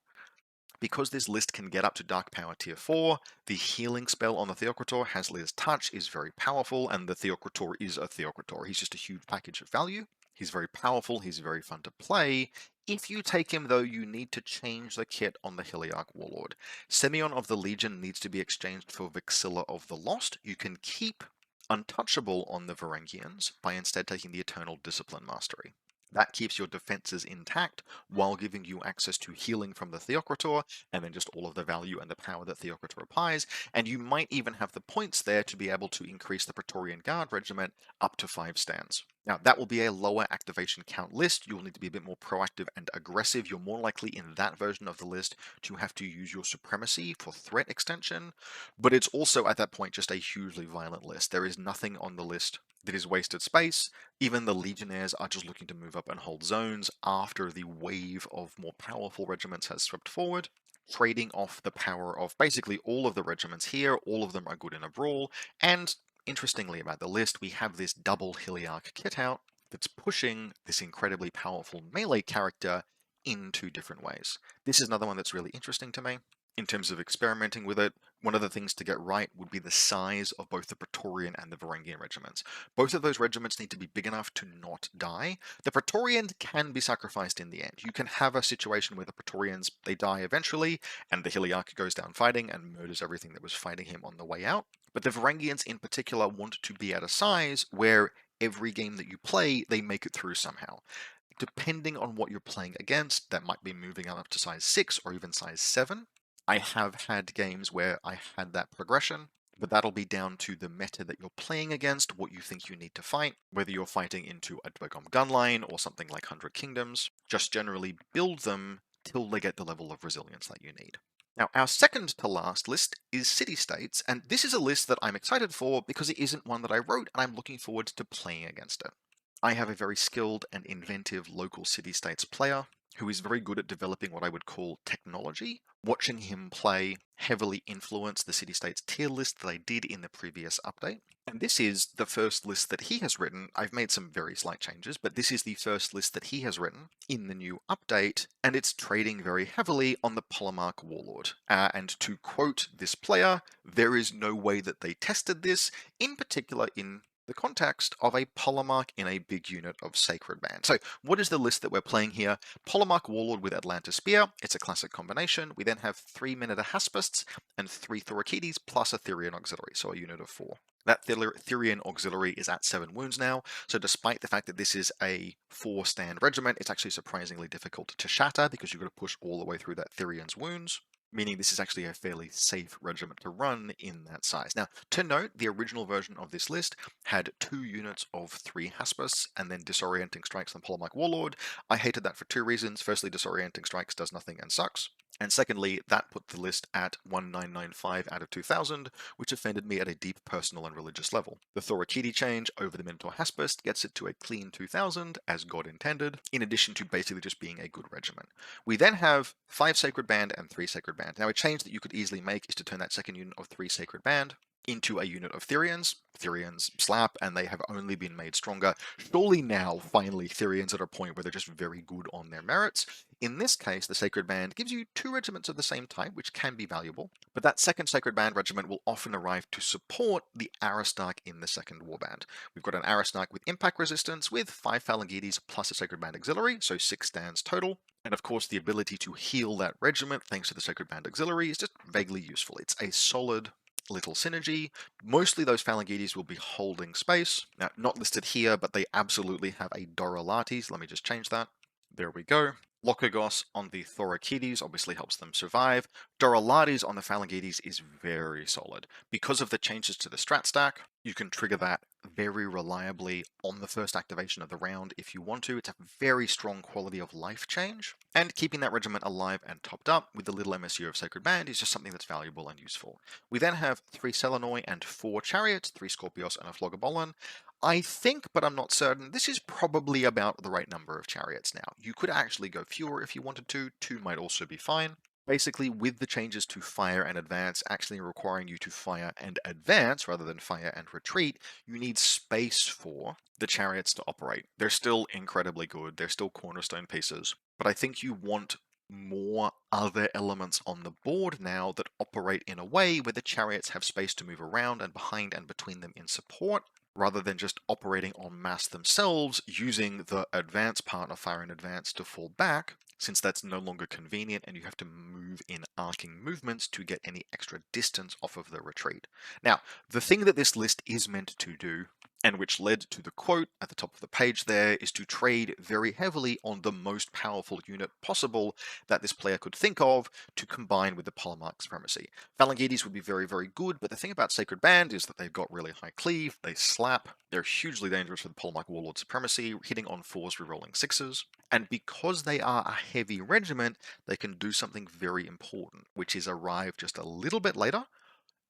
Because this list can get up to Dark Power Tier 4, the healing spell on the Theocrator, Hazlia's Touch, is very powerful, and the Theocrator is a Theocrator. He's just a huge package of value. He's very powerful, he's very fun to play. If you take him, though, you need to change the kit on the Heliarch Warlord. Semyon of the Legion needs to be exchanged for Vexilla of the Lost. You can keep Untouchable on the Varangians by instead taking the Eternal Discipline Mastery. That keeps your defenses intact while giving you access to healing from the Theocrator, and then just all of the value and the power that Theocrator applies. And you might even have the points there to be able to increase the Praetorian Guard regiment up to 5 stands. Now, that will be a lower activation count list. You'll need to be a bit more proactive and aggressive. You're more likely in that version of the list to have to use your supremacy for threat extension, but it's also at that point just a hugely violent list. There is nothing on the list that is wasted space. Even the Legionnaires are just looking to move up and hold zones after the wave of more powerful regiments has swept forward, trading off the power of basically all of the regiments here. All of them are good in a brawl, and interestingly about the list, we have this double Heliarch kit out that's pushing this incredibly powerful melee character in 2 different ways. This is another one that's really interesting to me. In terms of experimenting with it, one of the things to get right would be the size of both the Praetorian and the Varangian regiments. Both of those regiments need to be big enough to not die. The Praetorians can be sacrificed in the end. You can have a situation where the Praetorians, they die eventually, and the Heliarch goes down fighting and murders everything that was fighting him on the way out. But the Varangians in particular want to be at a size where every game that you play, they make it through somehow. Depending on what you're playing against, that might be moving up to size 6 or even size 7. I have had games where I had that progression, but that'll be down to the meta that you're playing against, what you think you need to fight, whether you're fighting into a Dweghom gunline or something like 100 Kingdoms. Just generally build them till they get the level of resilience that you need. Now, our second to last list is City-States, and this is a list that I'm excited for because it isn't one that I wrote, and I'm looking forward to playing against it. I have a very skilled and inventive local City-States player who is very good at developing what I would call technology. Watching him play heavily influenced the City-States tier list that I did in the previous update. And this is the first list that he has written. I've made some very slight changes, but this is the first list that he has written in the new update, and it's trading very heavily on the Polemarch Warlord. And to quote this player, there is no way that they tested this, in particular in the context of a Polemarch in a big unit of Sacred Band. So what is the list that we're playing here? Polemarch Warlord with Atlantis Spear. It's a classic combination. We then have 3 Minota Haspists and 3 Thorakides plus a Therian Auxiliary, so a unit of 4. That Therian Auxiliary is at 7 wounds now, so despite the fact that this is a 4-stand regiment, it's actually surprisingly difficult to shatter because you've got to push all the way through that Therian's wounds, meaning this is actually a fairly safe regiment to run in that size. Now, to note, the original version of this list had 2 units of 3 Haspists and then Disorienting Strikes on Polemarch Warlord. I hated that for 2 reasons. Firstly, Disorienting Strikes does nothing and sucks. And secondly, that put the list at 1995 out of 2000, which offended me at a deep personal and religious level. The Thorakidi change over the Minotaur Haspist gets it to a clean 2000, as God intended, in addition to basically just being a good regiment. We then have 5 Sacred Band and 3 Sacred Band. Now, a change that you could easily make is to turn that second unit of 3 Sacred Band into a unit of Therians. Therians slap, and they have only been made stronger. Surely now, finally, Therians are at a point where they're just very good on their merits. In this case, the Sacred Band gives you 2 regiments of the same type, which can be valuable, but that second Sacred Band regiment will often arrive to support the Aristarch in the second Warband. We've got an Aristarch with impact resistance with 5 Phalangides plus a Sacred Band Auxiliary, so 6 stands total. And of course, the ability to heal that regiment thanks to the Sacred Band Auxiliary is just vaguely useful. It's a solid little synergy. Mostly those Phalangites will be holding space. Now, not listed here, but they absolutely have a Doralates. Let me just change that. There we go. Lokogos on the Thorakides obviously helps them survive. Doralates on the Phalangites is very solid. Because of the changes to the strat stack, you can trigger that very reliably on the first activation of the round if you want to. It's a very strong quality of life change, and keeping that regiment alive and topped up with the little MSU of Sacred Band is just something that's valuable and useful. We then have 3 Selenoi and 4 Chariots, 3 Scorpios and a Phlogobolon. I think, but I'm not certain, this is probably about the right number of chariots now. You could actually go fewer if you wanted to, 2 might also be fine. Basically, with the changes to fire and advance actually requiring you to fire and advance rather than fire and retreat, you need space for the chariots to operate. They're still incredibly good, they're still cornerstone pieces, but I think you want more other elements on the board now that operate in a way where the chariots have space to move around and behind and between them in support, rather than just operating en masse themselves, using the advance part of fire and advance to fall back, since that's no longer convenient and you have to move in arcing movements to get any extra distance off of the retreat. Now, the thing that this list is meant to do, and which led to the quote at the top of the page there, is to trade very heavily on the most powerful unit possible that this player could think of to combine with the Polemarch Supremacy. Phalangites would be very, very good, but the thing about Sacred Band is that they've got really high cleave, they slap, they're hugely dangerous for the Polemarch Warlord Supremacy, hitting on 4s, rerolling 6s, and because they are a heavy regiment, they can do something very important, which is arrive just a little bit later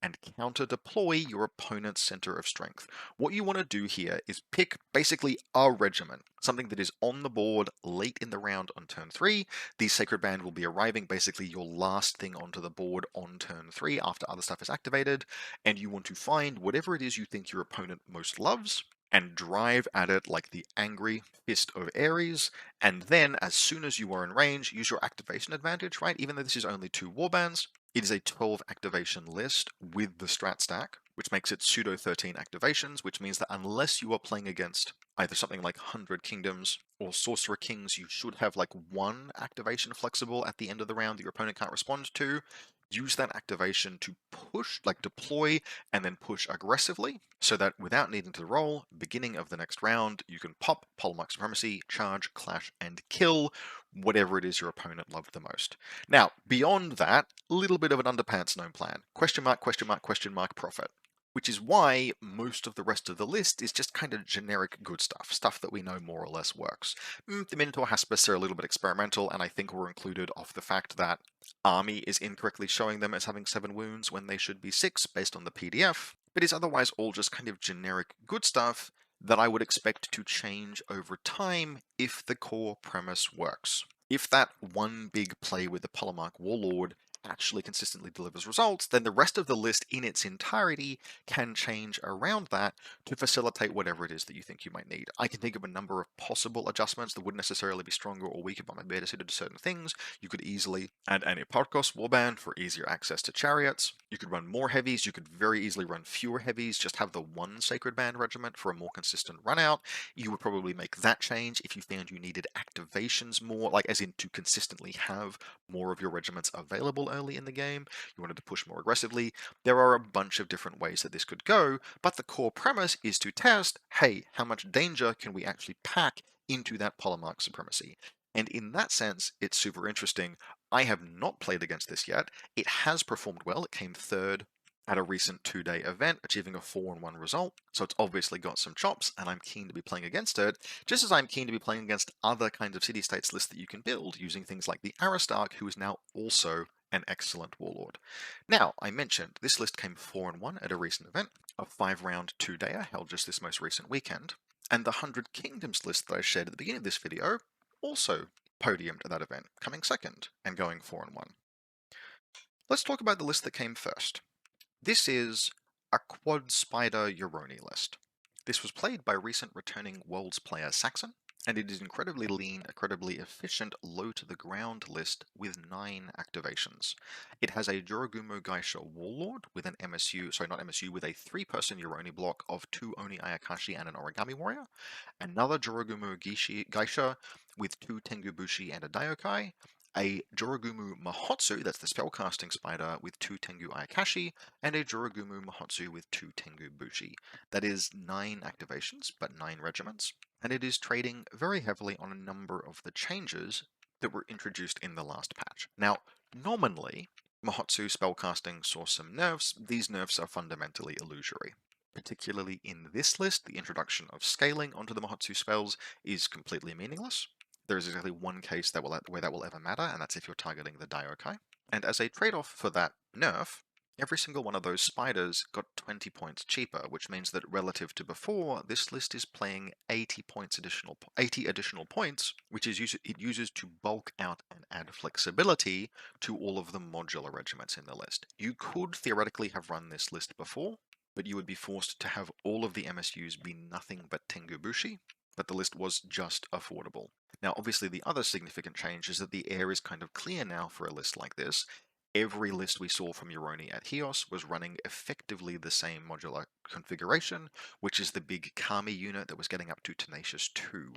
and counter-deploy your opponent's center of strength. What you want to do here is pick basically a regiment, something that is on the board late in the round on turn 3. The Sacred Band will be arriving basically your last thing onto the board on turn 3 after other stuff is activated, and you want to find whatever it is you think your opponent most loves, and drive at it like the angry fist of Ares, and then as soon as you are in range, use your activation advantage, right? Even though this is only 2 warbands, it is a 12 activation list with the strat stack, which makes it pseudo 13 activations, which means that unless you are playing against either something like 100 Kingdoms or Sorcerer Kings, you should have like 1 activation flexible at the end of the round that your opponent can't respond to. Use that activation to push, like deploy, and then push aggressively, so that without needing to roll, beginning of the next round, you can pop Polemarch Supremacy, charge, clash, and kill whatever it is your opponent loved the most. Now, beyond that, a little bit of an underpants gnome plan. Question mark, question mark, question mark, profit. Which is why most of the rest of the list is just kind of generic good stuff, stuff that we know more or less works. The Minotaur Haspis are a little bit experimental, and I think were included off the fact that Army is incorrectly showing them as having 7 wounds when they should be 6 based on the PDF, but is otherwise all just kind of generic good stuff that I would expect to change over time if the core premise works. If that one big play with the Polemarch Warlord actually consistently delivers results, then the rest of the list in its entirety can change around that to facilitate whatever it is that you think you might need. I can think of a number of possible adjustments that wouldn't necessarily be stronger or weaker, but might be better suited to certain things. You could easily add an Eparchos warband for easier access to chariots. You could run more heavies, you could very easily run fewer heavies, just have the one Sacred Band regiment for a more consistent run out. You would probably make that change if you found you needed activations more, like as in to consistently have more of your regiments available early in the game, you wanted to push more aggressively. There are a bunch of different ways that this could go, but the core premise is to test, hey, how much danger can we actually pack into that Polemarch Supremacy? And in that sense, it's super interesting. I have not played against this yet. It has performed well. It came 3rd at a recent 2-day event, achieving a 4-1 result. So it's obviously got some chops, and I'm keen to be playing against it, just as I'm keen to be playing against other kinds of city-states lists that you can build using things like the Aristarch, who is now also an excellent warlord. Now, I mentioned this list came 4-1 at a recent event, a 5-round 2-dayer held just this most recent weekend, and the 100 Kingdoms list that I shared at the beginning of this video also podiumed at that event, coming 2nd and going 4-1. Let's talk about the list that came first. This is a quad spider Yoroni list. This was played by recent returning Worlds player Saxon, and it is incredibly lean, incredibly efficient, low to the ground list with 9 activations. It has a Dweghom Geisha Warlord with an MSU, sorry not MSU, with a 3-person Yoroni block of 2 Oni Ayakashi and an Origami Warrior, another Dweghom Geisha with 2 Tengubushi and a Daiokai, a Jorogumu Mahotsu, that's the spellcasting spider, with 2 Tengu Ayakashi, and a Jorogumu Mahotsu with 2 Tengu Bushi. That is 9 activations, but 9 regiments, and it is trading very heavily on a number of the changes that were introduced in the last patch. Now, nominally, Mahotsu spellcasting saw some nerfs. These nerfs are fundamentally illusory. Particularly in this list, the introduction of scaling onto the Mahotsu spells is completely meaningless. There is exactly one case where that will ever matter, and that's if you're targeting the Daiokai. And as a trade-off for that nerf, every single one of those spiders got 20 points cheaper, which means that relative to before, this list is playing 80 additional points, which is it uses to bulk out and add flexibility to all of the modular regiments in the list. You could theoretically have run this list before, but you would be forced to have all of the MSUs be nothing but Tengu Bushi, but the list was just affordable. Now, obviously, the other significant change is that the air is kind of clear now for a list like this. Every list we saw from Yoroni at Hios was running effectively the same modular configuration, which is the big Kami unit that was getting up to Tenacious 2.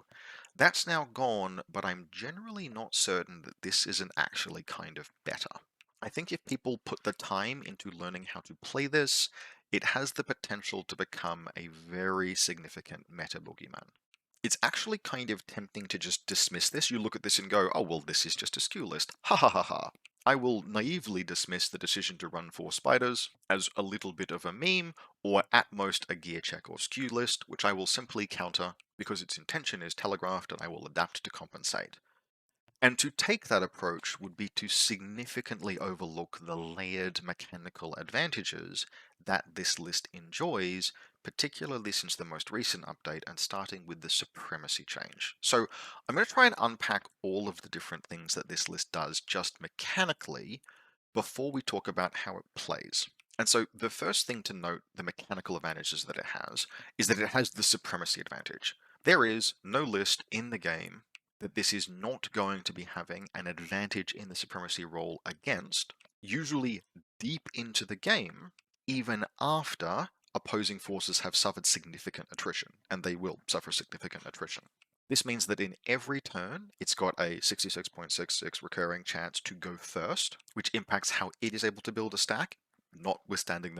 That's now gone, but I'm generally not certain that this isn't actually kind of better. I think if people put the time into learning how to play this, it has the potential to become a very significant meta boogeyman. It's actually kind of tempting to just dismiss this. You look at this and go, oh, well, this is just a skew list. Ha ha ha ha. I will naively dismiss the decision to run 4 spiders as a little bit of a meme, or at most a gear check or skew list, which I will simply counter because its intention is telegraphed and I will adapt to compensate. And to take that approach would be to significantly overlook the layered mechanical advantages that this list enjoys, particularly since the most recent update and starting with the supremacy change. So I'm going to try and unpack all of the different things that this list does just mechanically before we talk about how it plays. And so the first thing to note, the mechanical advantages that it has, is that it has the supremacy advantage. There is no list in the game that this is not going to be having an advantage in the supremacy roll against, usually deep into the game, even after opposing forces have suffered significant attrition, and they will suffer significant attrition. This means that in every turn, it's got a 66.66 recurring chance to go first, which impacts how it is able to build a stack, notwithstanding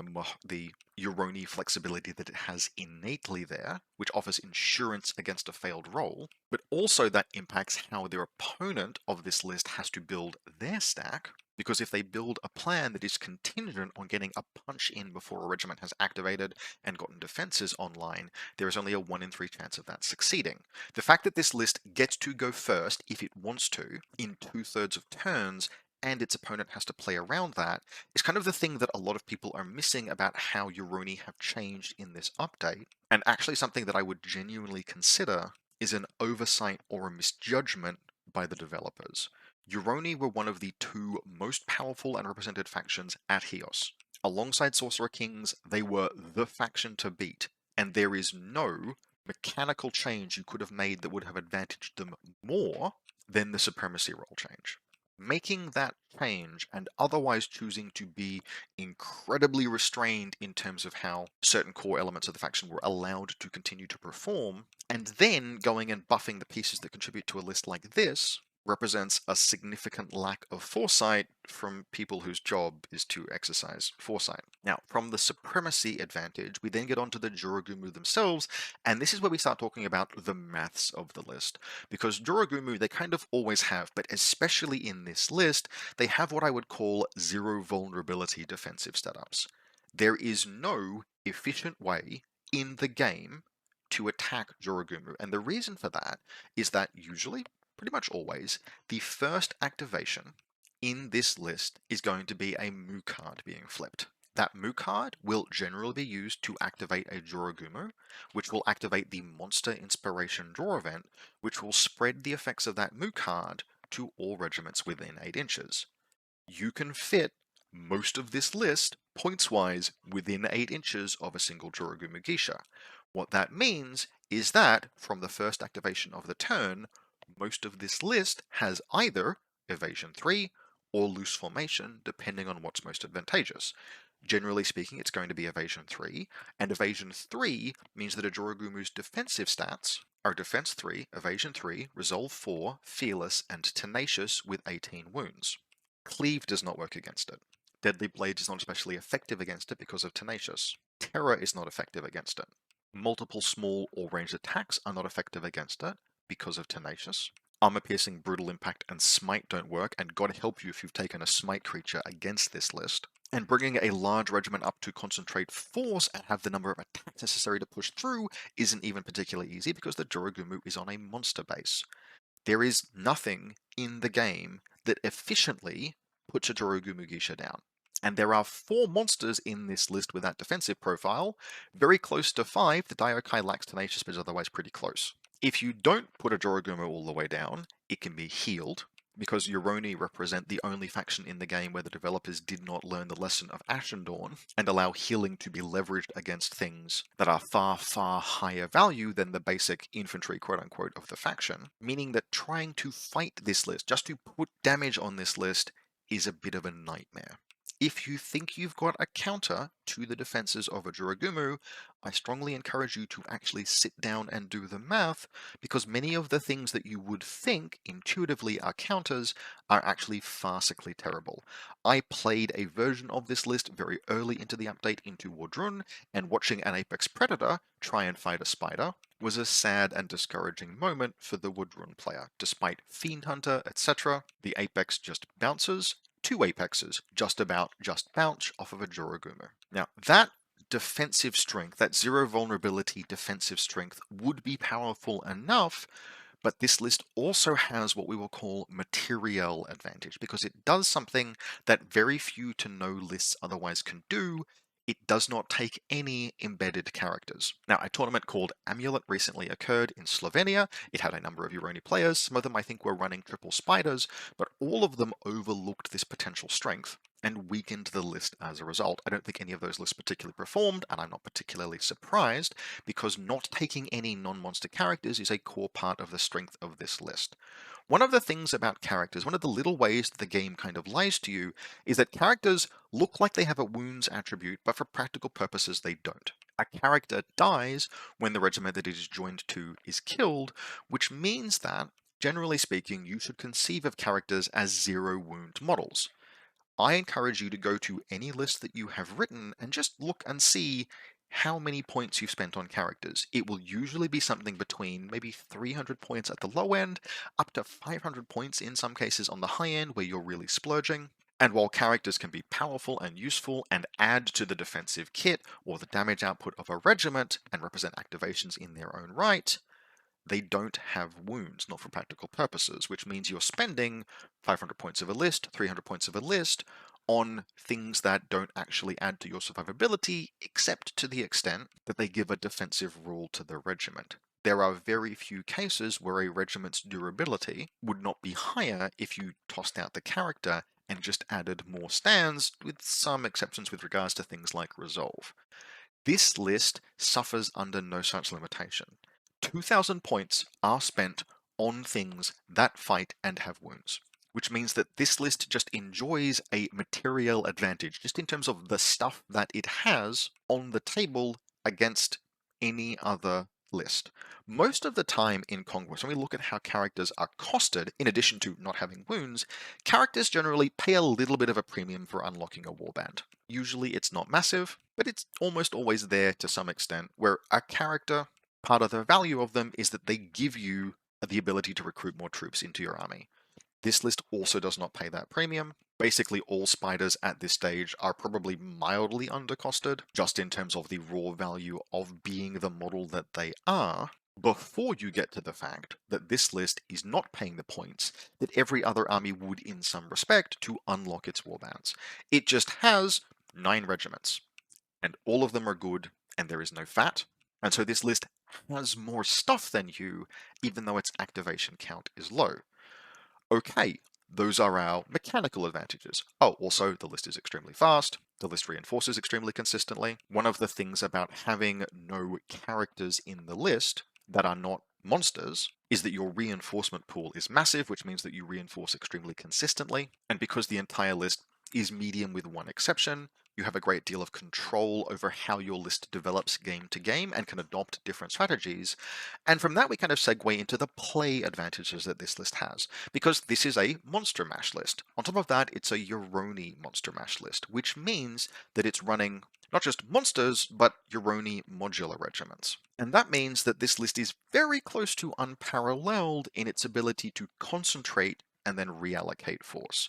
the Yoroni flexibility that it has innately there, which offers insurance against a failed roll, but also that impacts how their opponent of this list has to build their stack, because if they build a plan that is contingent on getting a punch in before a regiment has activated and gotten defenses online, there is only a 1 in 3 chance of that succeeding. The fact that this list gets to go first, if it wants to, in 2/3 of turns, and its opponent has to play around that, is kind of the thing that a lot of people are missing about how Yoroni have changed in this update, and actually something that I would genuinely consider is an oversight or a misjudgment by the developers. Yoroni were one of the 2 most powerful and represented factions at Hios. Alongside Sorcerer Kings, they were the faction to beat, and there is no mechanical change you could have made that would have advantaged them more than the supremacy roll change. Making that change and otherwise choosing to be incredibly restrained in terms of how certain core elements of the faction were allowed to continue to perform, and then going and buffing the pieces that contribute to a list like this, represents a significant lack of foresight from people whose job is to exercise foresight. Now, from the supremacy advantage, we then get onto the Jorogumu themselves, and this is where we start talking about the maths of the list. Because Jorogumu, they kind of always have, but especially in this list, they have what I would call 0 vulnerability defensive setups. There is no efficient way in the game to attack Jorogumu, and the reason for that is that usually, pretty much always, the first activation in this list is going to be a Mu card being flipped. That Mu card will generally be used to activate a Jorogumu, which will activate the Monster Inspiration Draw event, which will spread the effects of that Mu card to all regiments within 8 inches. You can fit most of this list, points-wise, within 8 inches of a single Jorogumu Geisha. What that means is that, from the first activation of the turn, most of this list has either Evasion 3 or Loose Formation, depending on what's most advantageous. Generally speaking, it's going to be Evasion 3, and Evasion 3 means that a Jorogumu's defensive stats are Defense 3, Evasion 3, Resolve 4, Fearless, and Tenacious with 18 wounds. Cleave does not work against it. Deadly Blade is not especially effective against it because of Tenacious. Terror is not effective against it. Multiple small or ranged attacks are not effective against it because of Tenacious. Armor Piercing, Brutal Impact, and Smite don't work, and God help you if you've taken a Smite creature against this list. And bringing a large regiment up to concentrate force and have the number of attacks necessary to push through isn't even particularly easy because the Dweghom is on a monster base. There is nothing in the game that efficiently puts a Dweghom Geisha down. And there are 4 monsters in this list with that defensive profile. Very close to 5, the Daiokai lacks Tenacious, but is otherwise pretty close. If you don't put a Dweghom all the way down, it can be healed, because Yoroni represent the only faction in the game where the developers did not learn the lesson of Ashen Dawn and allow healing to be leveraged against things that are far, far higher value than the basic infantry, quote-unquote, of the faction, meaning that trying to fight this list, just to put damage on this list, is a bit of a nightmare. If you think you've got a counter to the defenses of a Dweghom, I strongly encourage you to actually sit down and do the math, because many of the things that you would think intuitively are counters are actually farcically terrible. I played a version of this list very early into the update into Wardrun, and watching an Apex Predator try and fight a Spider was a sad and discouraging moment for the Wardrun player. Despite Fiend Hunter, etc., the Apex just bounces. 2 Apexes just bounce off of a Dweghom. Now, that defensive strength, that 0 vulnerability defensive strength, would be powerful enough, but this list also has what we will call material advantage, because it does something that very few to no lists otherwise can do. It does not take any embedded characters. Now, a tournament called Amulet recently occurred in Slovenia. It had a number of Yoroni players. Some of them I think were running triple Spiders, but all of them overlooked this potential strength and weakened the list as a result. I don't think any of those lists particularly performed, and I'm not particularly surprised, because not taking any non-monster characters is a core part of the strength of this list. One of the things about characters, one of the little ways that the game kind of lies to you, is that characters look like they have a wounds attribute, but for practical purposes they don't. A character dies when the regiment that it is joined to is killed, which means that, generally speaking, you should conceive of characters as 0 wound models. I encourage you to go to any list that you have written and just look and see how many points you've spent on characters. It will usually be something between maybe 300 points at the low end, up to 500 points in some cases on the high end where you're really splurging. And while characters can be powerful and useful and add to the defensive kit or the damage output of a regiment and represent activations in their own right, they don't have wounds, not for practical purposes, which means you're spending 500 points of a list, 300 points of a list on things that don't actually add to your survivability, except to the extent that they give a defensive rule to the regiment. There are very few cases where a regiment's durability would not be higher if you tossed out the character and just added more stands, with some exceptions with regards to things like resolve. This list suffers under no such limitation. 2,000 points are spent on things that fight and have wounds, which means that this list just enjoys a material advantage, just in terms of the stuff that it has on the table against any other list. Most of the time in Conquest, when we look at how characters are costed, in addition to not having wounds, characters generally pay a little bit of a premium for unlocking a warband. Usually it's not massive, but it's almost always there to some extent, where a character, part of the value of them is that they give you the ability to recruit more troops into your army. This list also does not pay that premium. Basically, all spiders at this stage are probably mildly undercosted, just in terms of the raw value of being the model that they are, before you get to the fact that this list is not paying the points that every other army would in some respect to unlock its warbands. It just has 9 regiments, and all of them are good, and there is no fat, and so this list has more stuff than you, even though its activation count is low. Okay, those are our mechanical advantages. Oh, also, the list is extremely fast. The list reinforces extremely consistently. One of the things about having no characters in the list that are not monsters is that your reinforcement pool is massive, which means that you reinforce extremely consistently. And because the entire list is medium with one exception, You have a great deal of control over how your list develops game to game and can adopt different strategies. And from that, we kind of segue into the play advantages that this list has, because this is a monster mash list. On top of that, it's a Yoroni monster mash list, which means that it's running not just monsters, but Yoroni modular regiments. And that means that this list is very close to unparalleled in its ability to concentrate and then reallocate force.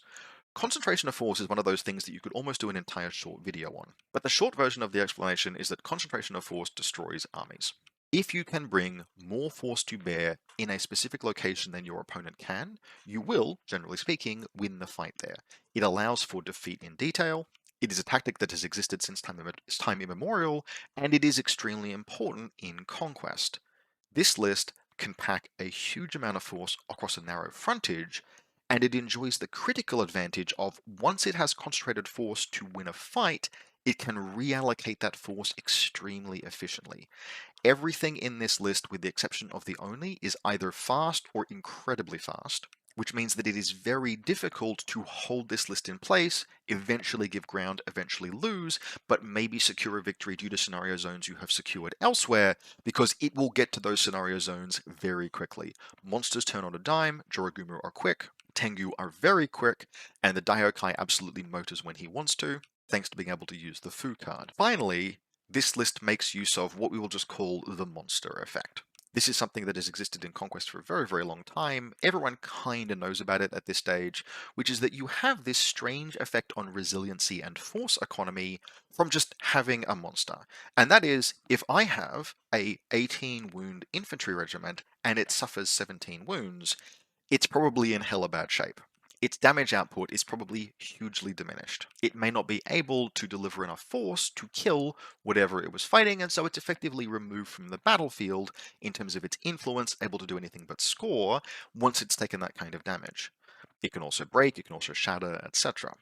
Concentration of force is one of those things that you could almost do an entire short video on, but the short version of the explanation is that concentration of force destroys armies. If you can bring more force to bear in a specific location than your opponent can, you will, generally speaking, win the fight there. It allows for defeat in detail, it is a tactic that has existed since time immemorial, and it is extremely important in Conquest. This list can pack a huge amount of force across a narrow frontage, and it enjoys the critical advantage of once it has concentrated force to win a fight, it can reallocate that force extremely efficiently. Everything in this list, with the exception of the Oni, is either fast or incredibly fast, which means that it is very difficult to hold this list in place, eventually give ground, eventually lose, but maybe secure a victory due to scenario zones you have secured elsewhere, because it will get to those scenario zones very quickly. Monsters turn on a dime, Jorogumu are quick, Tengu are very quick, and the Daiokai absolutely motors when he wants to, thanks to being able to use the Fu card. Finally, this list makes use of what we will just call the monster effect. This is something that has existed in Conquest for a very, very long time. Everyone kind of knows about it at this stage, which is that you have this strange effect on resiliency and force economy from just having a monster. And that is, if I have a 18 wound infantry regiment and it suffers 17 wounds, it's probably in hella bad shape. Its damage output is probably hugely diminished. It may not be able to deliver enough force to kill whatever it was fighting, and so it's effectively removed from the battlefield in terms of its influence, able to do anything but score once it's taken that kind of damage. It can also break, it can also shatter, etc.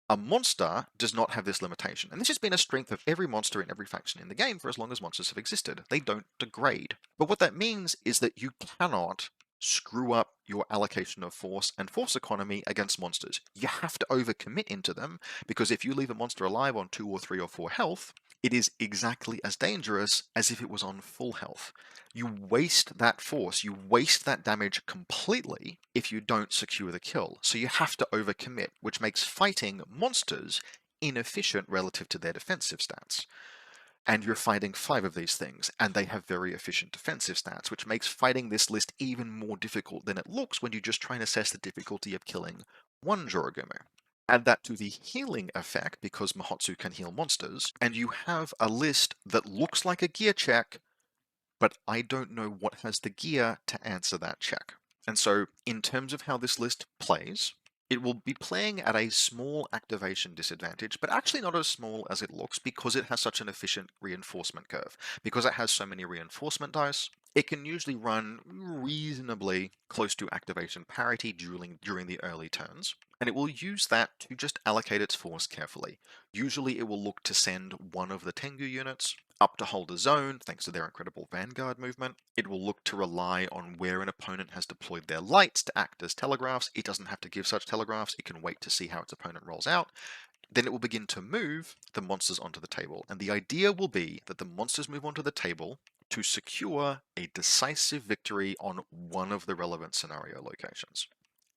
A monster does not have this limitation, and this has been a strength of every monster in every faction in the game for as long as monsters have existed. They don't degrade. But what that means is that you cannot screw up your allocation of force and force economy against monsters. You have to overcommit into them, because if you leave a monster alive on 2 or 3 or 4 health, it is exactly as dangerous as if it was on full health. You waste that force, you waste that damage completely if you don't secure the kill. So you have to overcommit, which makes fighting monsters inefficient relative to their defensive stats. And you're fighting 5 of these things, and they have very efficient defensive stats, which makes fighting this list even more difficult than it looks when you just try and assess the difficulty of killing one Jorogumu. Add that to the healing effect, because Mahotsu can heal monsters, and you have a list that looks like a gear check, but I don't know what has the gear to answer that check. And so, in terms of how this list plays, it will be playing at a small activation disadvantage, but actually not as small as it looks, because it has such an efficient reinforcement curve. Because it has so many reinforcement dice, it can usually run reasonably close to activation parity during the early turns, and it will use that to just allocate its force carefully. Usually it will look to send one of the Tengu units up to hold a zone, thanks to their incredible vanguard movement. It will look to rely on where an opponent has deployed their lights to act as telegraphs. It doesn't have to give such telegraphs, it can wait to see how its opponent rolls out. Then it will begin to move the monsters onto the table, and the idea will be that the monsters move onto the table to secure a decisive victory on one of the relevant scenario locations.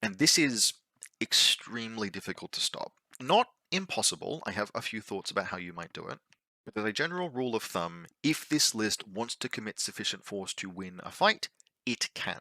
And this is extremely difficult to stop. Not impossible, I have a few thoughts about how you might do it. But as a general rule of thumb, if this list wants to commit sufficient force to win a fight, it can.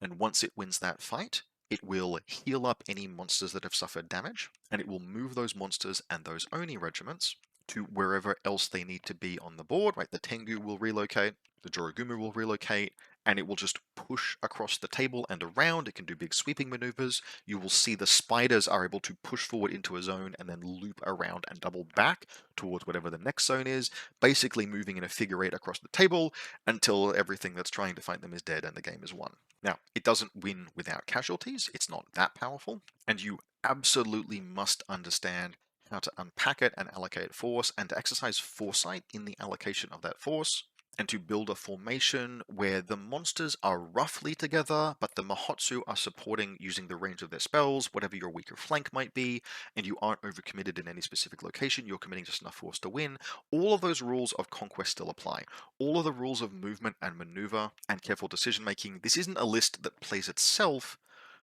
And once it wins that fight, it will heal up any monsters that have suffered damage, and it will move those monsters and those Oni regiments to wherever else they need to be on the board, right? The Tengu will relocate, the Jorogumu will relocate, and it will just push across the table and around. It can do big sweeping maneuvers. You will see the Spiders are able to push forward into a zone and then loop around and double back towards whatever the next zone is, basically moving in a figure eight across the table until everything that's trying to fight them is dead and the game is won. Now, it doesn't win without casualties. It's not that powerful, and you absolutely must understand how to unpack it and allocate force, and to exercise foresight in the allocation of that force. and to build a formation where the monsters are roughly together, but the Mahotsu are supporting using the range of their spells, whatever your weaker flank might be, and you aren't overcommitted in any specific location, you're committing just enough force to win. All of those rules of Conquest still apply. All of the rules of movement and maneuver and careful decision making. This isn't a list that plays itself,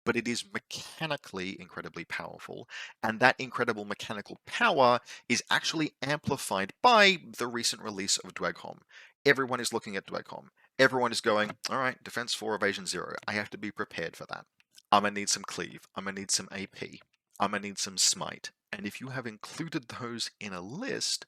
but it is mechanically incredibly powerful. And that incredible mechanical power is actually amplified by the recent release of Dweghom. Everyone is looking at Dweghom. Everyone is going, all right, defense 4, evasion 0. I have to be prepared for that. I'm going to need some cleave. I'm going to need some AP. I'm going to need some smite. And if you have included those in a list,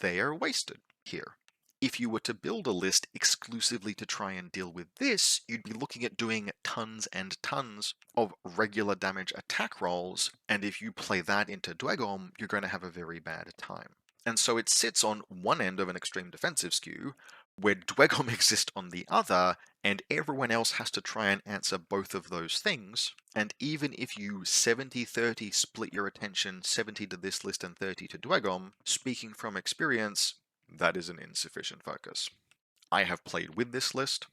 they are wasted here. If you were to build a list exclusively to try and deal with this, you'd be looking at doing tons and tons of regular damage attack rolls, and if you play that into Dweghom, you're going to have a very bad time. And so it sits on one end of an extreme defensive skew, where Dweghom exists on the other, and everyone else has to try and answer both of those things. And even if you 70-30 split your attention, 70 to this list and 30 to Dweghom, speaking from experience, that is an insufficient focus. I have played with this list.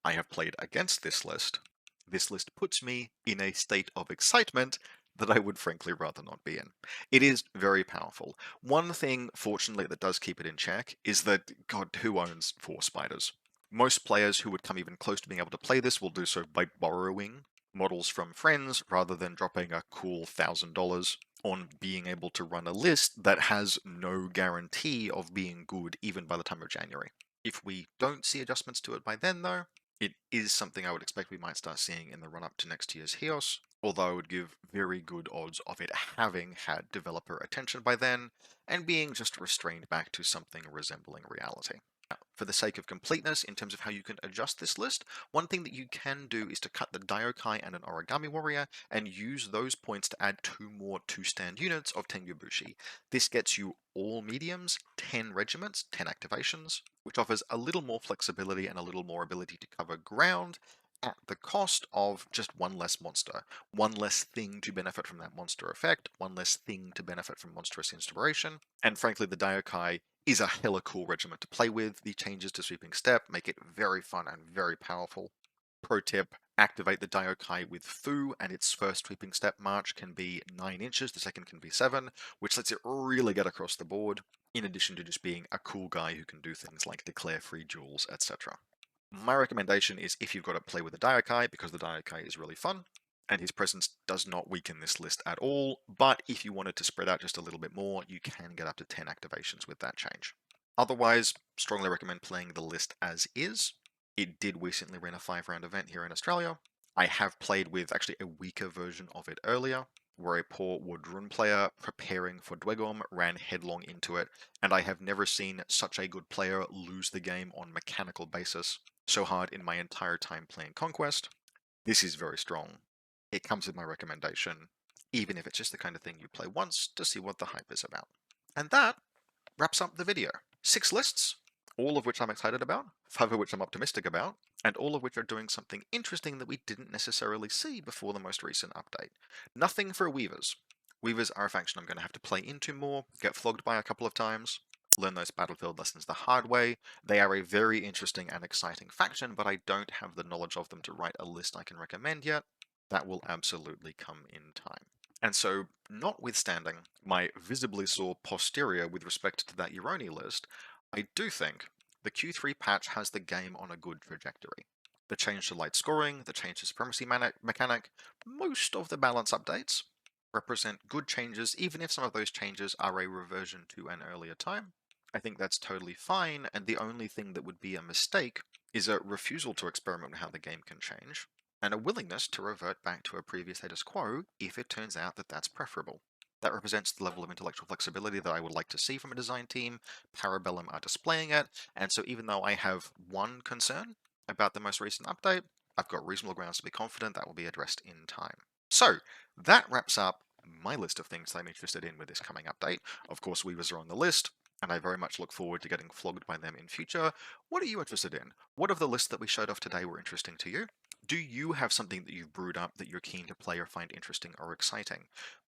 I have played against this list. This list puts me in a state of excitement that I would frankly rather not be in. It is very powerful. One thing, fortunately, that does keep it in check is that, God, who owns 4 spiders? Most players who would come even close to being able to play this will do so by borrowing models from friends rather than dropping a cool $1,000 on being able to run a list that has no guarantee of being good even by the time of January. If we don't see adjustments to it by then, though, it is something I would expect we might start seeing in the run-up to next year's HEOS, although I would give very good odds of it having had developer attention by then, and being just restrained back to something resembling reality. Now, for the sake of completeness, in terms of how you can adjust this list, one thing that you can do is to cut the Daiokai and an Origami Warrior, and use those points to add 2 more 2-stand units of Tengyubushi. This gets you all mediums, 10 regiments, 10 activations, which offers a little more flexibility and a little more ability to cover ground at the cost of just one less monster, one less thing to benefit from that monster effect, one less thing to benefit from monstrous inspiration, and frankly the Daiokai is a hella cool regiment to play with. The changes to Sweeping Step make it very fun and very powerful. Pro tip, activate the Daiokai with Fu, and its first Sweeping Step march can be 9 inches, the second can be 7, which lets it really get across the board, in addition to just being a cool guy who can do things like declare free duels, etc. My recommendation is if you've got to play with the Daiokai, because the Daiokai is really fun, and his presence does not weaken this list at all, but if you wanted to spread out just a little bit more, you can get up to 10 activations with that change. Otherwise, strongly recommend playing the list as is. It did recently run a 5-round event here in Australia. I have played with actually a weaker version of it earlier, where a poor Wodrun player preparing for Dweghom ran headlong into it, and I have never seen such a good player lose the game on mechanical basis so hard in my entire time playing Conquest. This is very strong. It comes with my recommendation, even if it's just the kind of thing you play once to see what the hype is about. And that wraps up the video. 6 lists, all of which I'm excited about, 5 of which I'm optimistic about, and all of which are doing something interesting that we didn't necessarily see before the most recent update. Nothing for Weavers. Weavers are a faction I'm going to have to play into more, get flogged by a couple of times, learn those battlefield lessons the hard way. They are a very interesting and exciting faction, but I don't have the knowledge of them to write a list I can recommend yet. That will absolutely come in time. And so, notwithstanding my visibly sore posterior with respect to that Yoroni list, I do think the Q3 patch has the game on a good trajectory. The change to light scoring, the change to supremacy mechanic, most of the balance updates represent good changes, even if some of those changes are a reversion to an earlier time. I think that's totally fine, and the only thing that would be a mistake is a refusal to experiment with how the game can change, and a willingness to revert back to a previous status quo if it turns out that that's preferable. That represents the level of intellectual flexibility that I would like to see from a design team. Parabellum are displaying it, and so even though I have one concern about the most recent update, I've got reasonable grounds to be confident that will be addressed in time. So, that wraps up my list of things I'm interested in with this coming update. Of course, Weavers are on the list, and I very much look forward to getting flogged by them in future. What are you interested in? What of the list that we showed off today were interesting to you? Do you have something that you've brewed up that you're keen to play or find interesting or exciting?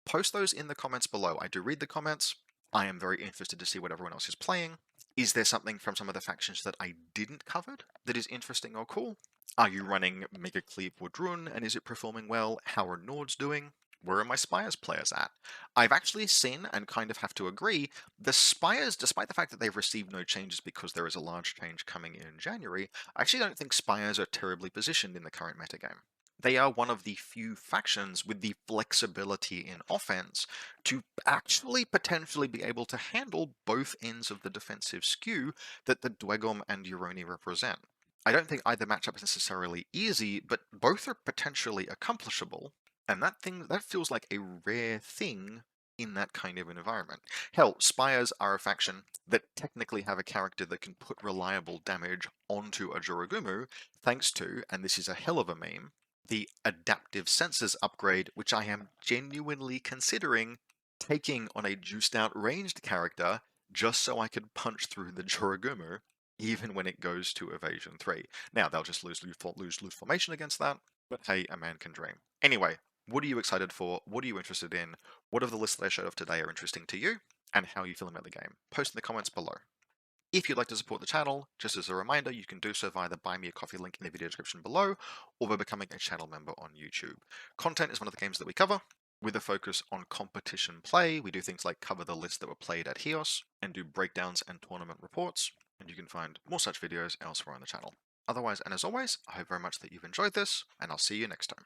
Post those in the comments below. I do read the comments. I am very interested to see what everyone else is playing. Is there something from some of the factions that I didn't cover that is interesting or cool? Are you running Mega Cleave Woodrun, and is it performing well? How are Nords doing? Where are my Spires players at? I've actually seen, and kind of have to agree, the Spires, despite the fact that they've received no changes because there is a large change coming in January, I actually don't think Spires are terribly positioned in the current metagame. They are one of the few factions with the flexibility in offense to actually potentially be able to handle both ends of the defensive skew that the Dweghom and Yoroni represent. I don't think either matchup is necessarily easy, but both are potentially accomplishable, and that feels like a rare thing in that kind of an environment. Hell, Spires are a faction that technically have a character that can put reliable damage onto a Jorogumu, thanks to, and this is a hell of a meme, the adaptive senses upgrade, which I am genuinely considering taking on a juiced out ranged character just so I could punch through the Jorogumu even when it goes to evasion 3. Now they'll just lose formation against that, but hey, a man can dream. Anyway, what are you excited for? What are you interested in? What of the lists that I showed off today are interesting to you? And how are you feeling about the game? Post in the comments below. If you'd like to support the channel, just as a reminder, you can do so via the Buy Me a Coffee link in the video description below, or by becoming a channel member on YouTube. Content is one of the games that we cover, with a focus on competition play. We do things like cover the lists that were played at HEOS, and do breakdowns and tournament reports, and you can find more such videos elsewhere on the channel. Otherwise, and as always, I hope very much that you've enjoyed this, and I'll see you next time.